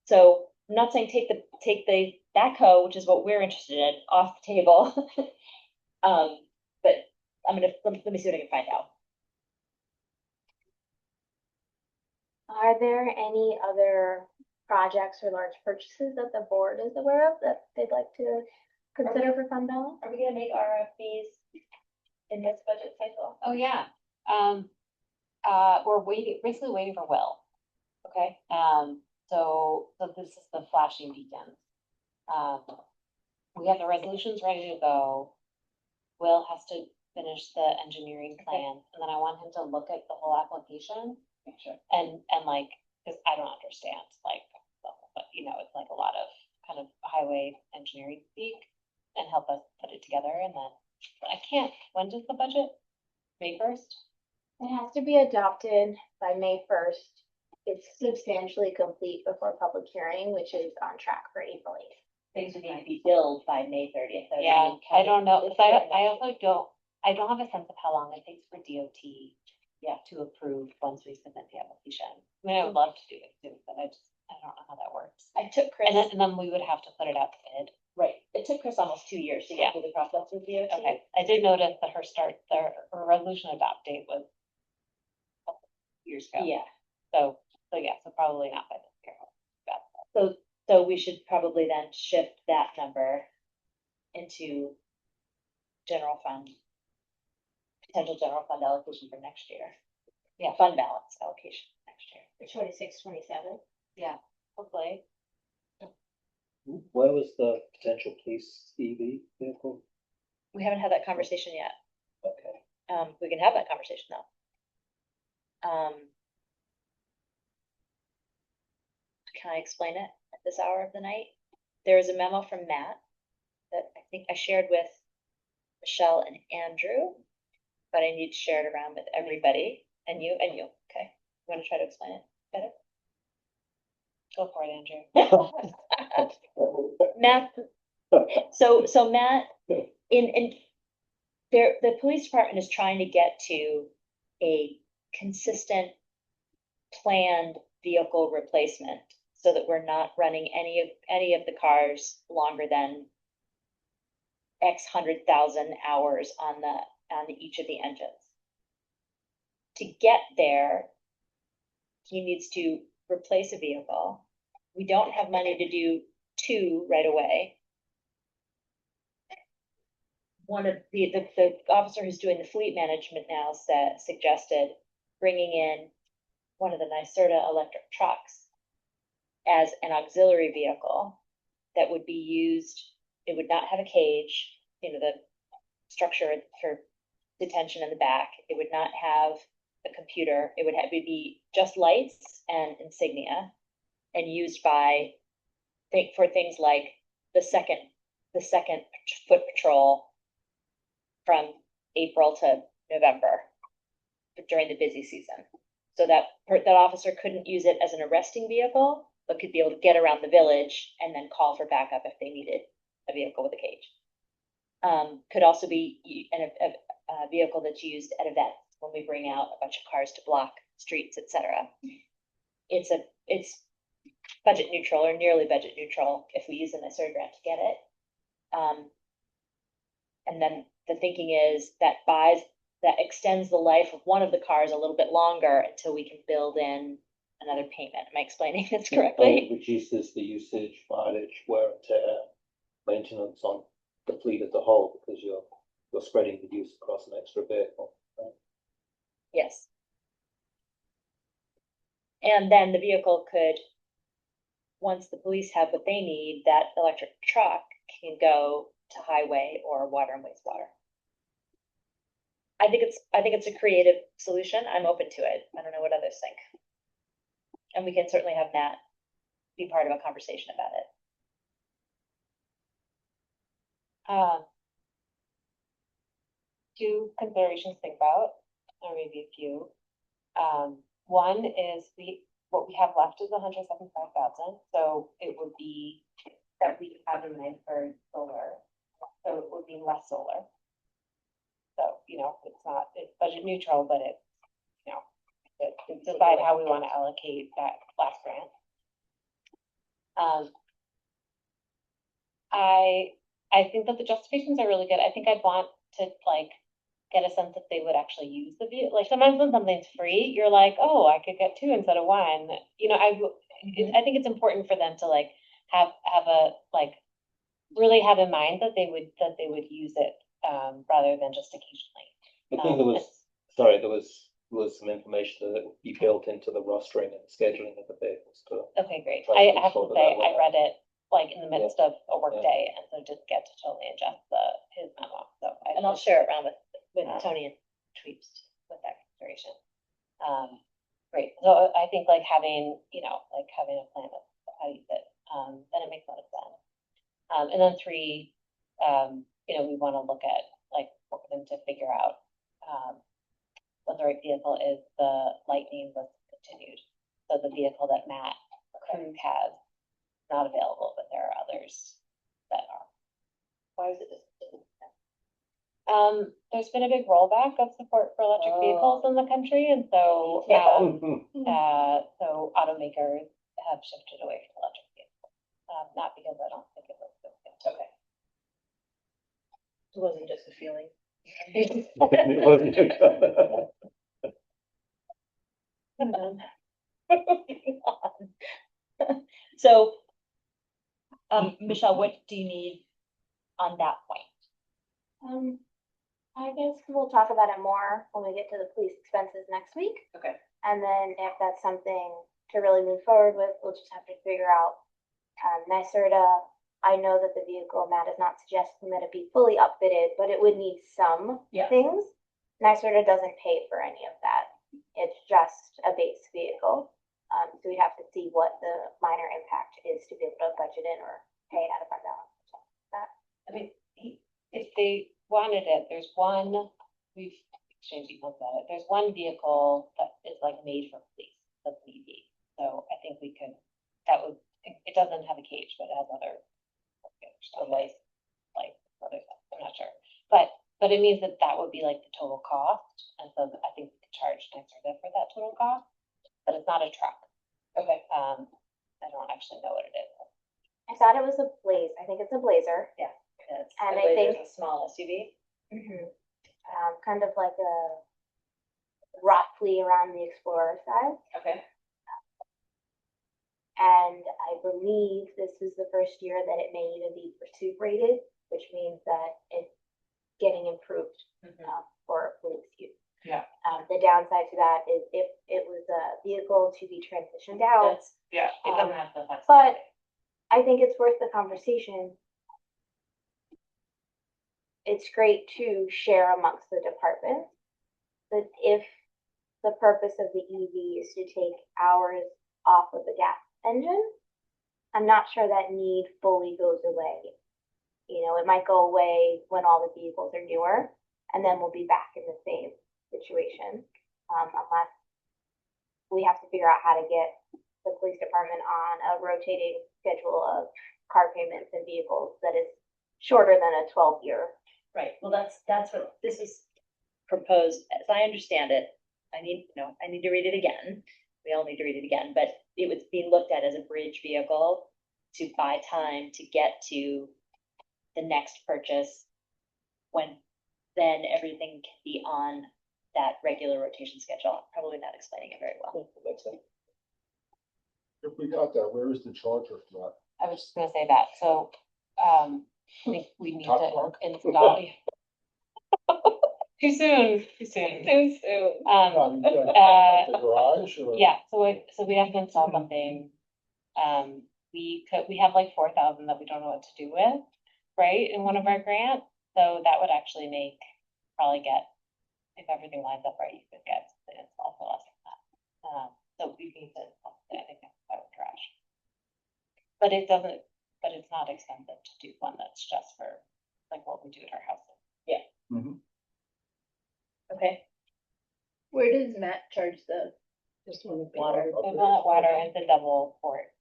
So I'm not saying take the backhoe, which is what we're interested in, off the table. But let me see what I can find out. Are there any other projects or large purchases that the board is aware of that they'd like to consider for fund balance? Are we gonna make RFPs in this budget cycle? Oh, yeah. We're basically waiting for Will. Okay, So this is the flashing beacon. We have the resolutions ready to go. Will has to finish the engineering plan, and then I want him to look at the whole application sure. and like, cause I don't understand, like, but it's like a lot of kind of highway engineering speak and help us put it together, and then when does the budget? May 1st? It has to be adopted by May 1st. It's substantially complete before public hearing, which is on track for April 8th. Things would need to be billed by May 30th. Yeah, I don't know, cause I also I don't have a sense of how long it takes for DOT. Yeah, to approve once we submit the application. I mean, I would love to do it too, but I don't know how that works. I took Chris, And then we would have to put it out to bid. right, it took Chris almost 2 years to Yeah. get through the process with DOT. Okay, I did notice that her resolution adopt date was a couple years ago. Yeah, So yeah, so probably not by this year. so we should probably then shift that number into general fund. Potential general fund allocation for next year. Yeah, fund balance allocation next year. For 26, 27. Yeah, hopefully. Where was the potential police EV vehicle? We haven't had that conversation yet. Okay. We can have that conversation now. Can I explain it at this hour of the night? There is a memo from Matt that I think I shared with Michelle and Andrew, but I need to share it around with everybody and you, okay? You wanna try to explain it better? Go for it, Andrew. Matt, so Matt, the police department is trying to get to a consistent planned vehicle replacement so that we're not running any of the cars longer than X 100,000 hours on each of the engines. To get there, he needs to replace a vehicle. We don't have money to do two right away. One of the officer who's doing the fleet management now suggested bringing in one of the NYSERDA electric trucks as an auxiliary vehicle that would be used. It would not have a cage, the structure for detention in the back. It would not have a computer. It would be just lights and insignia, and used for things like the second foot patrol from April to November during the busy season. So that officer couldn't use it as an arresting vehicle, but could be able to get around the village and then call for backup if they needed a vehicle with a cage. Could also be a vehicle that's used at events when we bring out a bunch of cars to block streets, et cetera. It's budget neutral or nearly budget neutral if we use the NYSERDA grant to get it. And then the thinking is that extends the life of one of the cars a little bit longer until we can build in another payment. Am I explaining this correctly? It reduces the usage, mileage, wear and tear, maintenance on the fleet as a whole, because you're spreading the use across an extra vehicle. Right? Yes. And then the vehicle could, once the police have what they need, that electric truck can go to highway or water and wastewater. I think it's a creative solution. I'm open to it. I don't know what others think. And we can certainly have Matt be part of a conversation about it. Two considerations to think about, or maybe a few. One is what we have left is 175,000, so it would be that we have in mind for solar, so it would be less solar. So, it's budget neutral, but it's, decide how we want to allocate that last grant. I think that the justifications are really good. I think I'd want to get a sense that they would actually use the vehicle. Like sometimes when something's free, you're like, oh, I could get two instead of one. I think it's important for them to have a really have in mind that they would use it rather than just occasionally. I think there was some information that would be built into the rostering and scheduling of the vehicles too. Okay, great. I have to say I read it in the midst of a work day, and so didn't get to totally ingest his memo. So I'll share it around with Tony and tweets with that consideration. Great. So I think having having a plan of how to use it, then it makes a lot of sense. And then three, we want to look at working to figure out what the right vehicle is. The Lightning was continued, so the vehicle that Matt Krug has not available, but there are others that are. Why is it just? There's been a big rollback of support for electric vehicles in the country, and so so automakers have shifted away from electric vehicles. Not because I don't think it was good. Okay. It wasn't just a feeling. It wasn't So, Michelle, what do you need on that point? I guess we'll talk about it more when we get to the police expenses next week. Okay. And then if that's something to really move forward with, we'll just have to figure out. NYSERDA, I know that the vehicle, Matt is not suggesting that it be fully upfitted, but it would need some things. NYSERDA doesn't pay for any of that. It's just a base vehicle. So we'd have to see what the minor impact is to be able to budget in or pay it out of our balance. I mean, if they wanted it, there's one, we've exchanged emails about it. There's one vehicle that is made for police, that's an EV. So I think we could, it doesn't have a cage, but it has other stuff, other stuff, I'm not sure. But it means that would be the total cost. And so I think we could charge NYSERDA for that total cost, but it's not a truck. Okay. I don't actually know what it is. I thought it was a Blaze. I think it's a Blazer. Yeah. And I think it's a small SUV. kind of like a roughly around the Explorer size. Okay. And I believe this is the first year that it may even be pursuit rated, which means that it's getting improved for police use. Yeah. The downside to that is if it was a vehicle to be transitioned out. It doesn't have the But I think it's worth the conversation. It's great to share amongst the departments, but if the purpose of the EV is to take hours off of the gas engine, I'm not sure that need fully goes away. It might go away when all the vehicles are newer, and then we'll be back in the same situation, unless we have to figure out how to get the police department on a rotating schedule of car payments and vehicles that is shorter than a 12-year. Right. Well, that's what this is proposed, as I understand it, I need to read it again. We all need to read it again, but it was being looked at as a bridge vehicle to buy time to get to the next purchase when then everything can be on that regular rotation schedule. I'm probably not explaining it very well. Makes sense. If we got that, where is the charger for that? I was just gonna say that, so, I think we need Top to plug? install. Too soon, too soon. Too soon. I mean, the garage or? Yeah, so we have to install something. We have like 4,000 that we don't know what to do with, right, in one of our grants, so that would actually probably get, if everything lines up right, you could get the install for less than that. So we need to, I think, that would crash. But it's not expensive to do one that's just for, like, what we do at our house. Mhm. Okay. Where does Matt charge the? Just one of the Water, Okay. there's not water, it's a double port.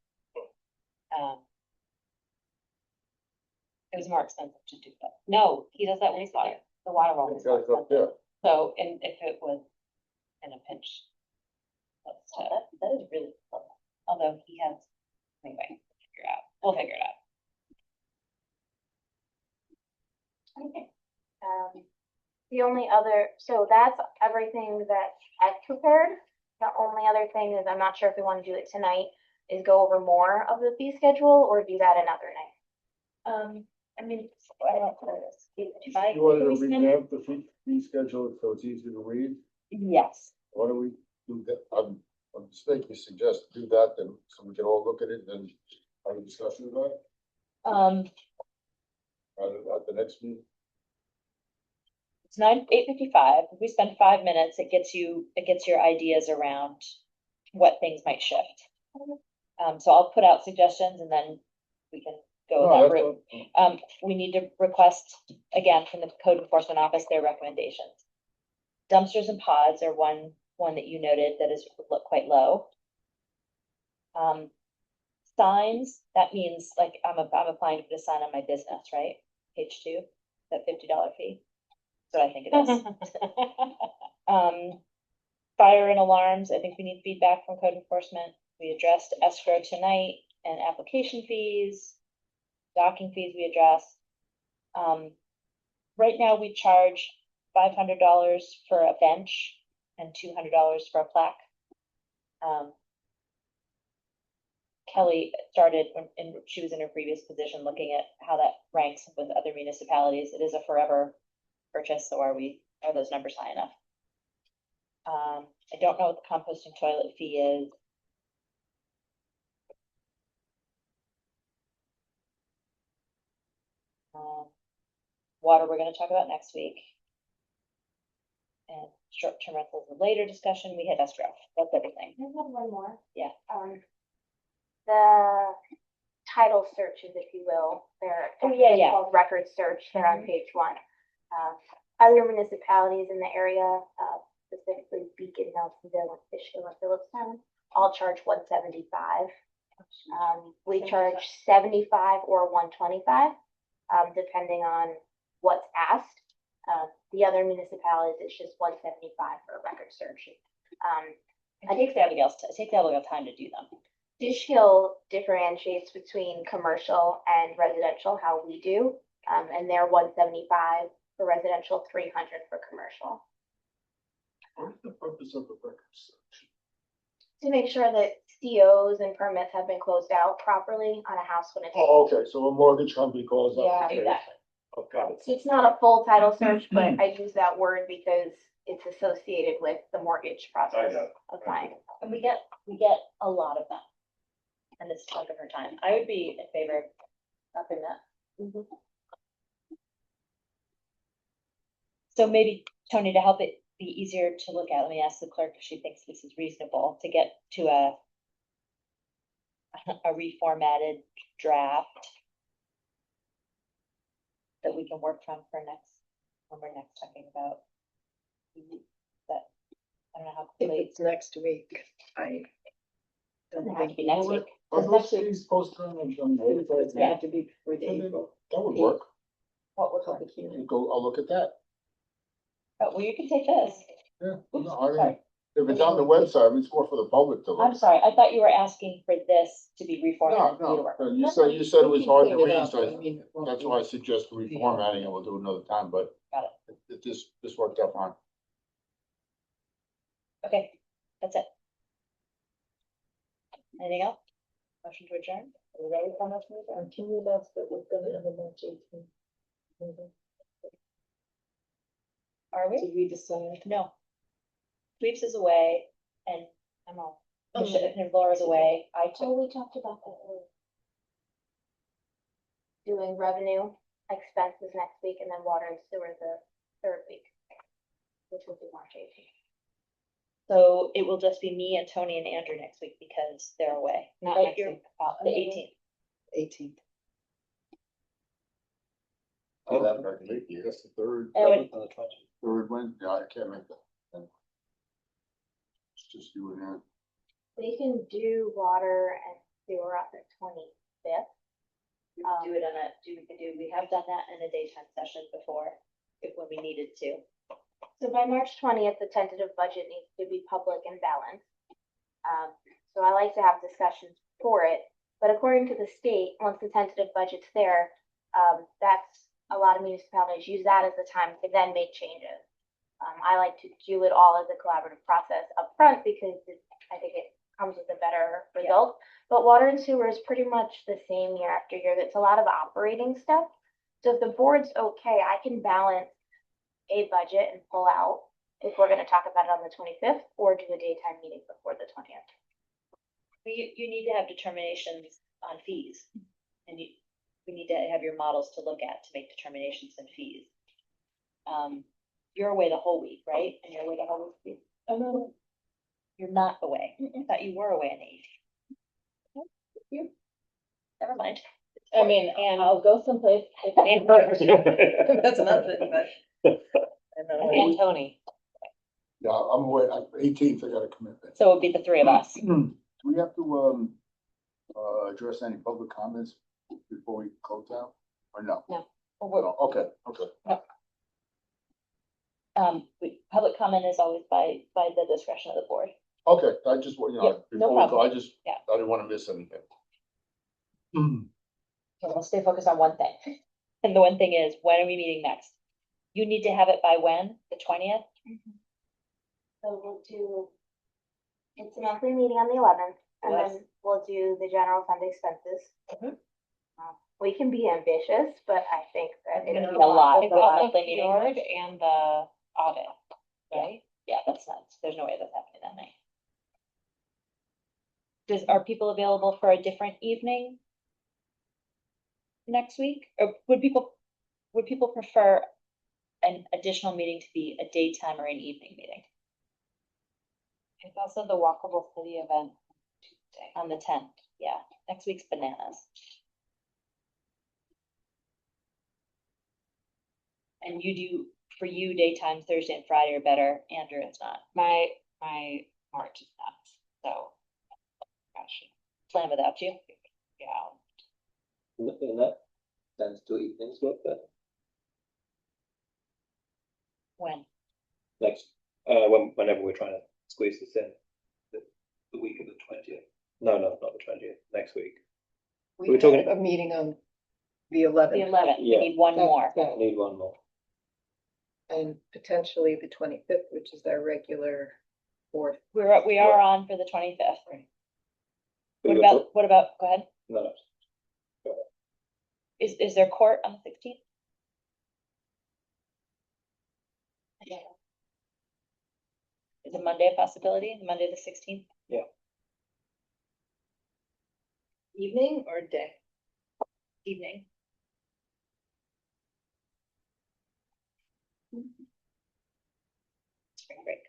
It was more expensive to do that. No, he does that wastewater, the water one is more Guys up expensive. there. So, and if it was in a pinch. That's Oh, tough. that is really cool. Although he has, anyway, we'll figure it out. Okay. The only other, so that's everything that I've prepared. The only other thing is, I'm not sure if we want to do it tonight, is go over more of the fee schedule or do that another night. I mean, I don't know. You wanted to revamp the fee schedule so it's easy to read? Yes. Why don't we do that? I'm mistakenly suggest do that, then so we can all look at it and have a discussion about it at the next meeting. It's 8:55. If we spend 5 minutes, it gets your ideas around what things might shift. So I'll put out suggestions and then we can go that route. We need to request again from the code enforcement office their recommendations. Dumpsters and pods are one that you noted that is quite low. Signs, that means like I'm applying to put a sign on my business, right? Page 2, that $50 fee. That's what I think it is. Fire and alarms, I think we need feedback from code enforcement. We addressed escrow tonight and application fees, docking fees we addressed. Right now we charge $500 for a bench and $200 for a plaque. Kelly started when she was in her previous position looking at how that ranks with other municipalities. It is a forever purchase, so are those numbers high enough? I don't know what the composting toilet fee is. Water we're gonna talk about next week. And short-term rentals a later discussion. We had escrow. That's everything. I have one more. Yeah. The title searches, if you will, they're called record search. They're on page 1. Other municipalities in the area, specifically Beacon, Nelsonville, and Fishkill, and Phillipstown, all charge $175. We charge $75 or $125, depending on what's asked. The other municipalities, it's just $175 for a record search. It takes Abigail time to do them. Fishkill differentiates between commercial and residential, how we do, and they're $175 for residential, $300 for commercial. What's the purpose of the record search? To make sure that COs and permits have been closed out properly on a house when it's. Oh, okay, so a mortgage company calls up. Yeah, and says, exactly. Oh, got it. So it's not a full title search, but I use that word because it's associated with the mortgage process of buying. And we get a lot of them. And it's a chunk of her time. I would be in favor of upping that. So maybe, Tony, to help it be easier to look at, let me ask the clerk if she thinks this is reasonable to get to a reformatted draft that we can work from for when we're next talking about that. I don't know how If quickly. it's next week, I don't Doesn't have to think. be next week. Are those fees posted on the? It's got to be for the April. That would work. What would Public hearing. I'll look at that. Oh, well, you can take this. Yeah, Oops, no, I mean, sorry. if it's on the website, I mean, it's more for the public to look. I'm sorry, I thought you were asking for this to be reformatted for you to work. No, you said it was hard to Clean it read, up, so I mean, it won't that's be- why I suggest reformatting, and we'll do another time, but. Got This worked out fine. Okay, that's it. Anything else? Motion to adjourn? Are we ready for motion to adjourn? Can you announce that we're gonna have a March 18th meeting? Are we? Did we decide? No. Sweeps is away and I'm all, Oh, and Laura's away. I So took, we talked about that earlier. Doing revenue expenses next week and then water and sewer the third week, which will be March 18th. so it will just be me and Tony and Andrew next week because they're away. Not Right, next you're- week. The 18th. 18th. I don't know if I can make it. That's the third, And when- On the 20th. third Wednesday, I can't make that. It's just you and him. We can do water and sewer on the 25th. We could do it on a, we have done that in a daytime session before, if when we needed to. So by March 20th, the tentative budget needs to be public and balanced. So I like to have discussions for it, but according to the state, once the tentative budget's there, that's, a lot of municipalities use that as the time to then make changes. I like to do it all as a collaborative process upfront because I think it comes with a better result. But water and sewer is pretty much the same year after year. It's a lot of operating stuff. So if the board's okay, I can balance a budget and pull out if we're gonna talk about it on the 25th or do a daytime meeting before the 20th. You need to have determinations on fees. And we need to have your models to look at to make determinations on fees. You're away the whole week, right? And you're away the whole week? Oh, no. You're not away. I thought you were away on the 18th. You? Never mind. I mean, and I'll go someplace. that's another thing, but. I don't know. And Tony. Yeah, I'm away, 18th, I got a commitment. So it would be the three of us. Do we have to, address any public comments before we close out, or no? No. No, okay. Public comment is always by the discretion of the board. Okay, I just, you Yep, know, no before we go, problem. I just, Yeah. I didn't wanna miss anything. So we'll stay focused on one thing. And the one thing is, when are we meeting next? You need to have it by when? The 20th? So we'll do, it's a monthly meeting on the 11th, and Yes. then we'll do the general fund expenses. Mhm. We can be ambitious, but I think that It's gonna it's be a lot. It's for a also monthly meeting. Fjord and the audit, right? Yeah, that's nuts. There's no way that's happening that night. Are people available for a different evening? Next week? Or would people prefer an additional meeting to be a daytime or an evening meeting It's also the walkable city event Tuesday. on the 10th? Yeah, next week's bananas. And for you, daytime, Thursday and Friday are better. Andrew, it's not. My March is nuts, so. Gosh, Plan without you. yeah. In that sense, do evenings work better? When? Next, whenever we're trying to squeeze this in, the week of the 20th. No, not the 20th, next week. We We're talking- have a meeting on the The 11th 11th. We Yeah. need one more. I need one more. and potentially the 25th, which is our regular fourth. We are on for the 25th. We What about, go ahead. No, Is there court on the 16th? Is it Monday a possibility? Monday the 16th? Yeah. Evening or day? Evening. Spring break.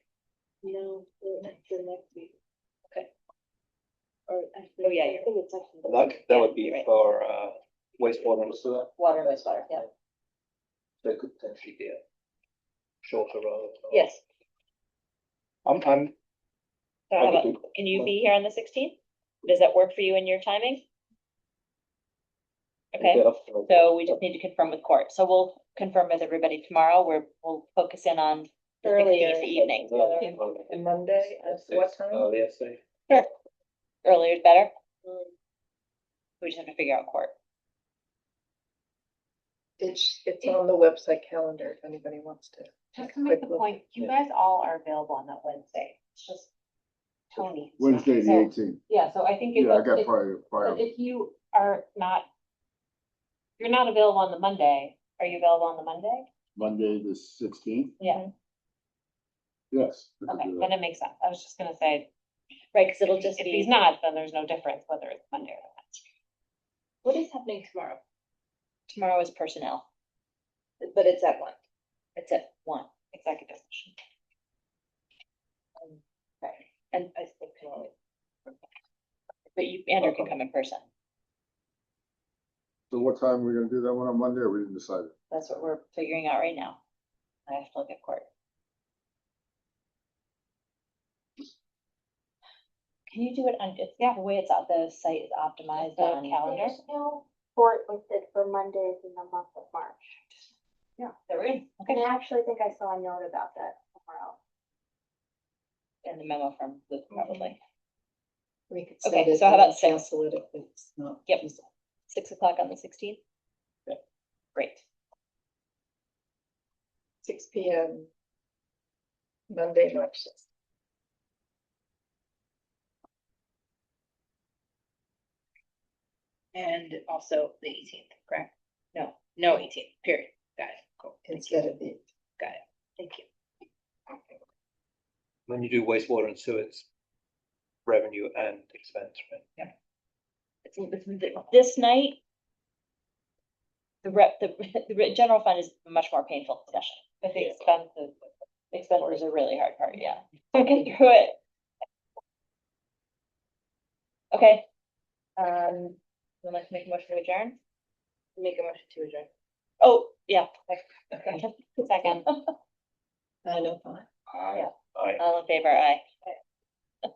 No, the next week. Okay. Or actually. Oh, yeah, I think it's actually. that would be right. for wastewater and sewer. Water and wastewater, yeah. There could potentially be a shorter road. Yes. I'm So how I about, could do- can you be here on the 16th? Does that work for you in your timing? Okay, so we just need to confirm with court. So we'll confirm with everybody tomorrow. We'll focus in on the Earlier. 16th evening. And Monday, at what time? Oh, yes, say. Sure. Earlier is better. We just have to figure out court. It's on the website calendar if anybody wants to. Just to make the Quick look. point, you guys all are available on that Wednesday. It's just Tony. Wednesday, the So- 18th. Yeah, so I think. if- Yeah, I got if- prior. But if you are not, you're not available on the Monday, are you available on the Monday? Monday, the 16th. Yeah. Yes. we could Okay, do then that. it makes sense. I was just gonna say, Right, because it'll just if be. he's not, then there's no difference whether it's Monday or Wednesday. What is happening tomorrow? Tomorrow is personnel. But it's at 1. It's at 1. Executive session. Right. And I think can only. But Andrew can come in person. So what time are we gonna do that one on Monday, or we didn't decide? That's what we're figuring out right now. I have to look at court. Can you do it on, it's, yeah, the way it's, the site is optimized on calendar? There's no court listed for Mondays in the month of March. Yeah, there we go. And Okay, I actually think I saw a note about that somewhere else. and the memo from Luke probably. We could Okay, send it so how and about six? cancel it if it's not. Yep. feasible. 6 o'clock on the 16th? Yeah. Great. 6 p.m. Monday, March 6th. And also the 18th, correct? No. No 18th, period. Got it. Cool. Instead of the. Got it. Thank you. When you do wastewater and sewage, revenue and expense, right? This night, the general fund is a much more painful discussion. But the expenses, Expenses are really hard part, yeah. So get through it. Okay. Would like to make a motion to adjourn? Make a motion to adjourn. Oh, yeah. second. I know, fine. Yeah. Aye. All in favor, aye.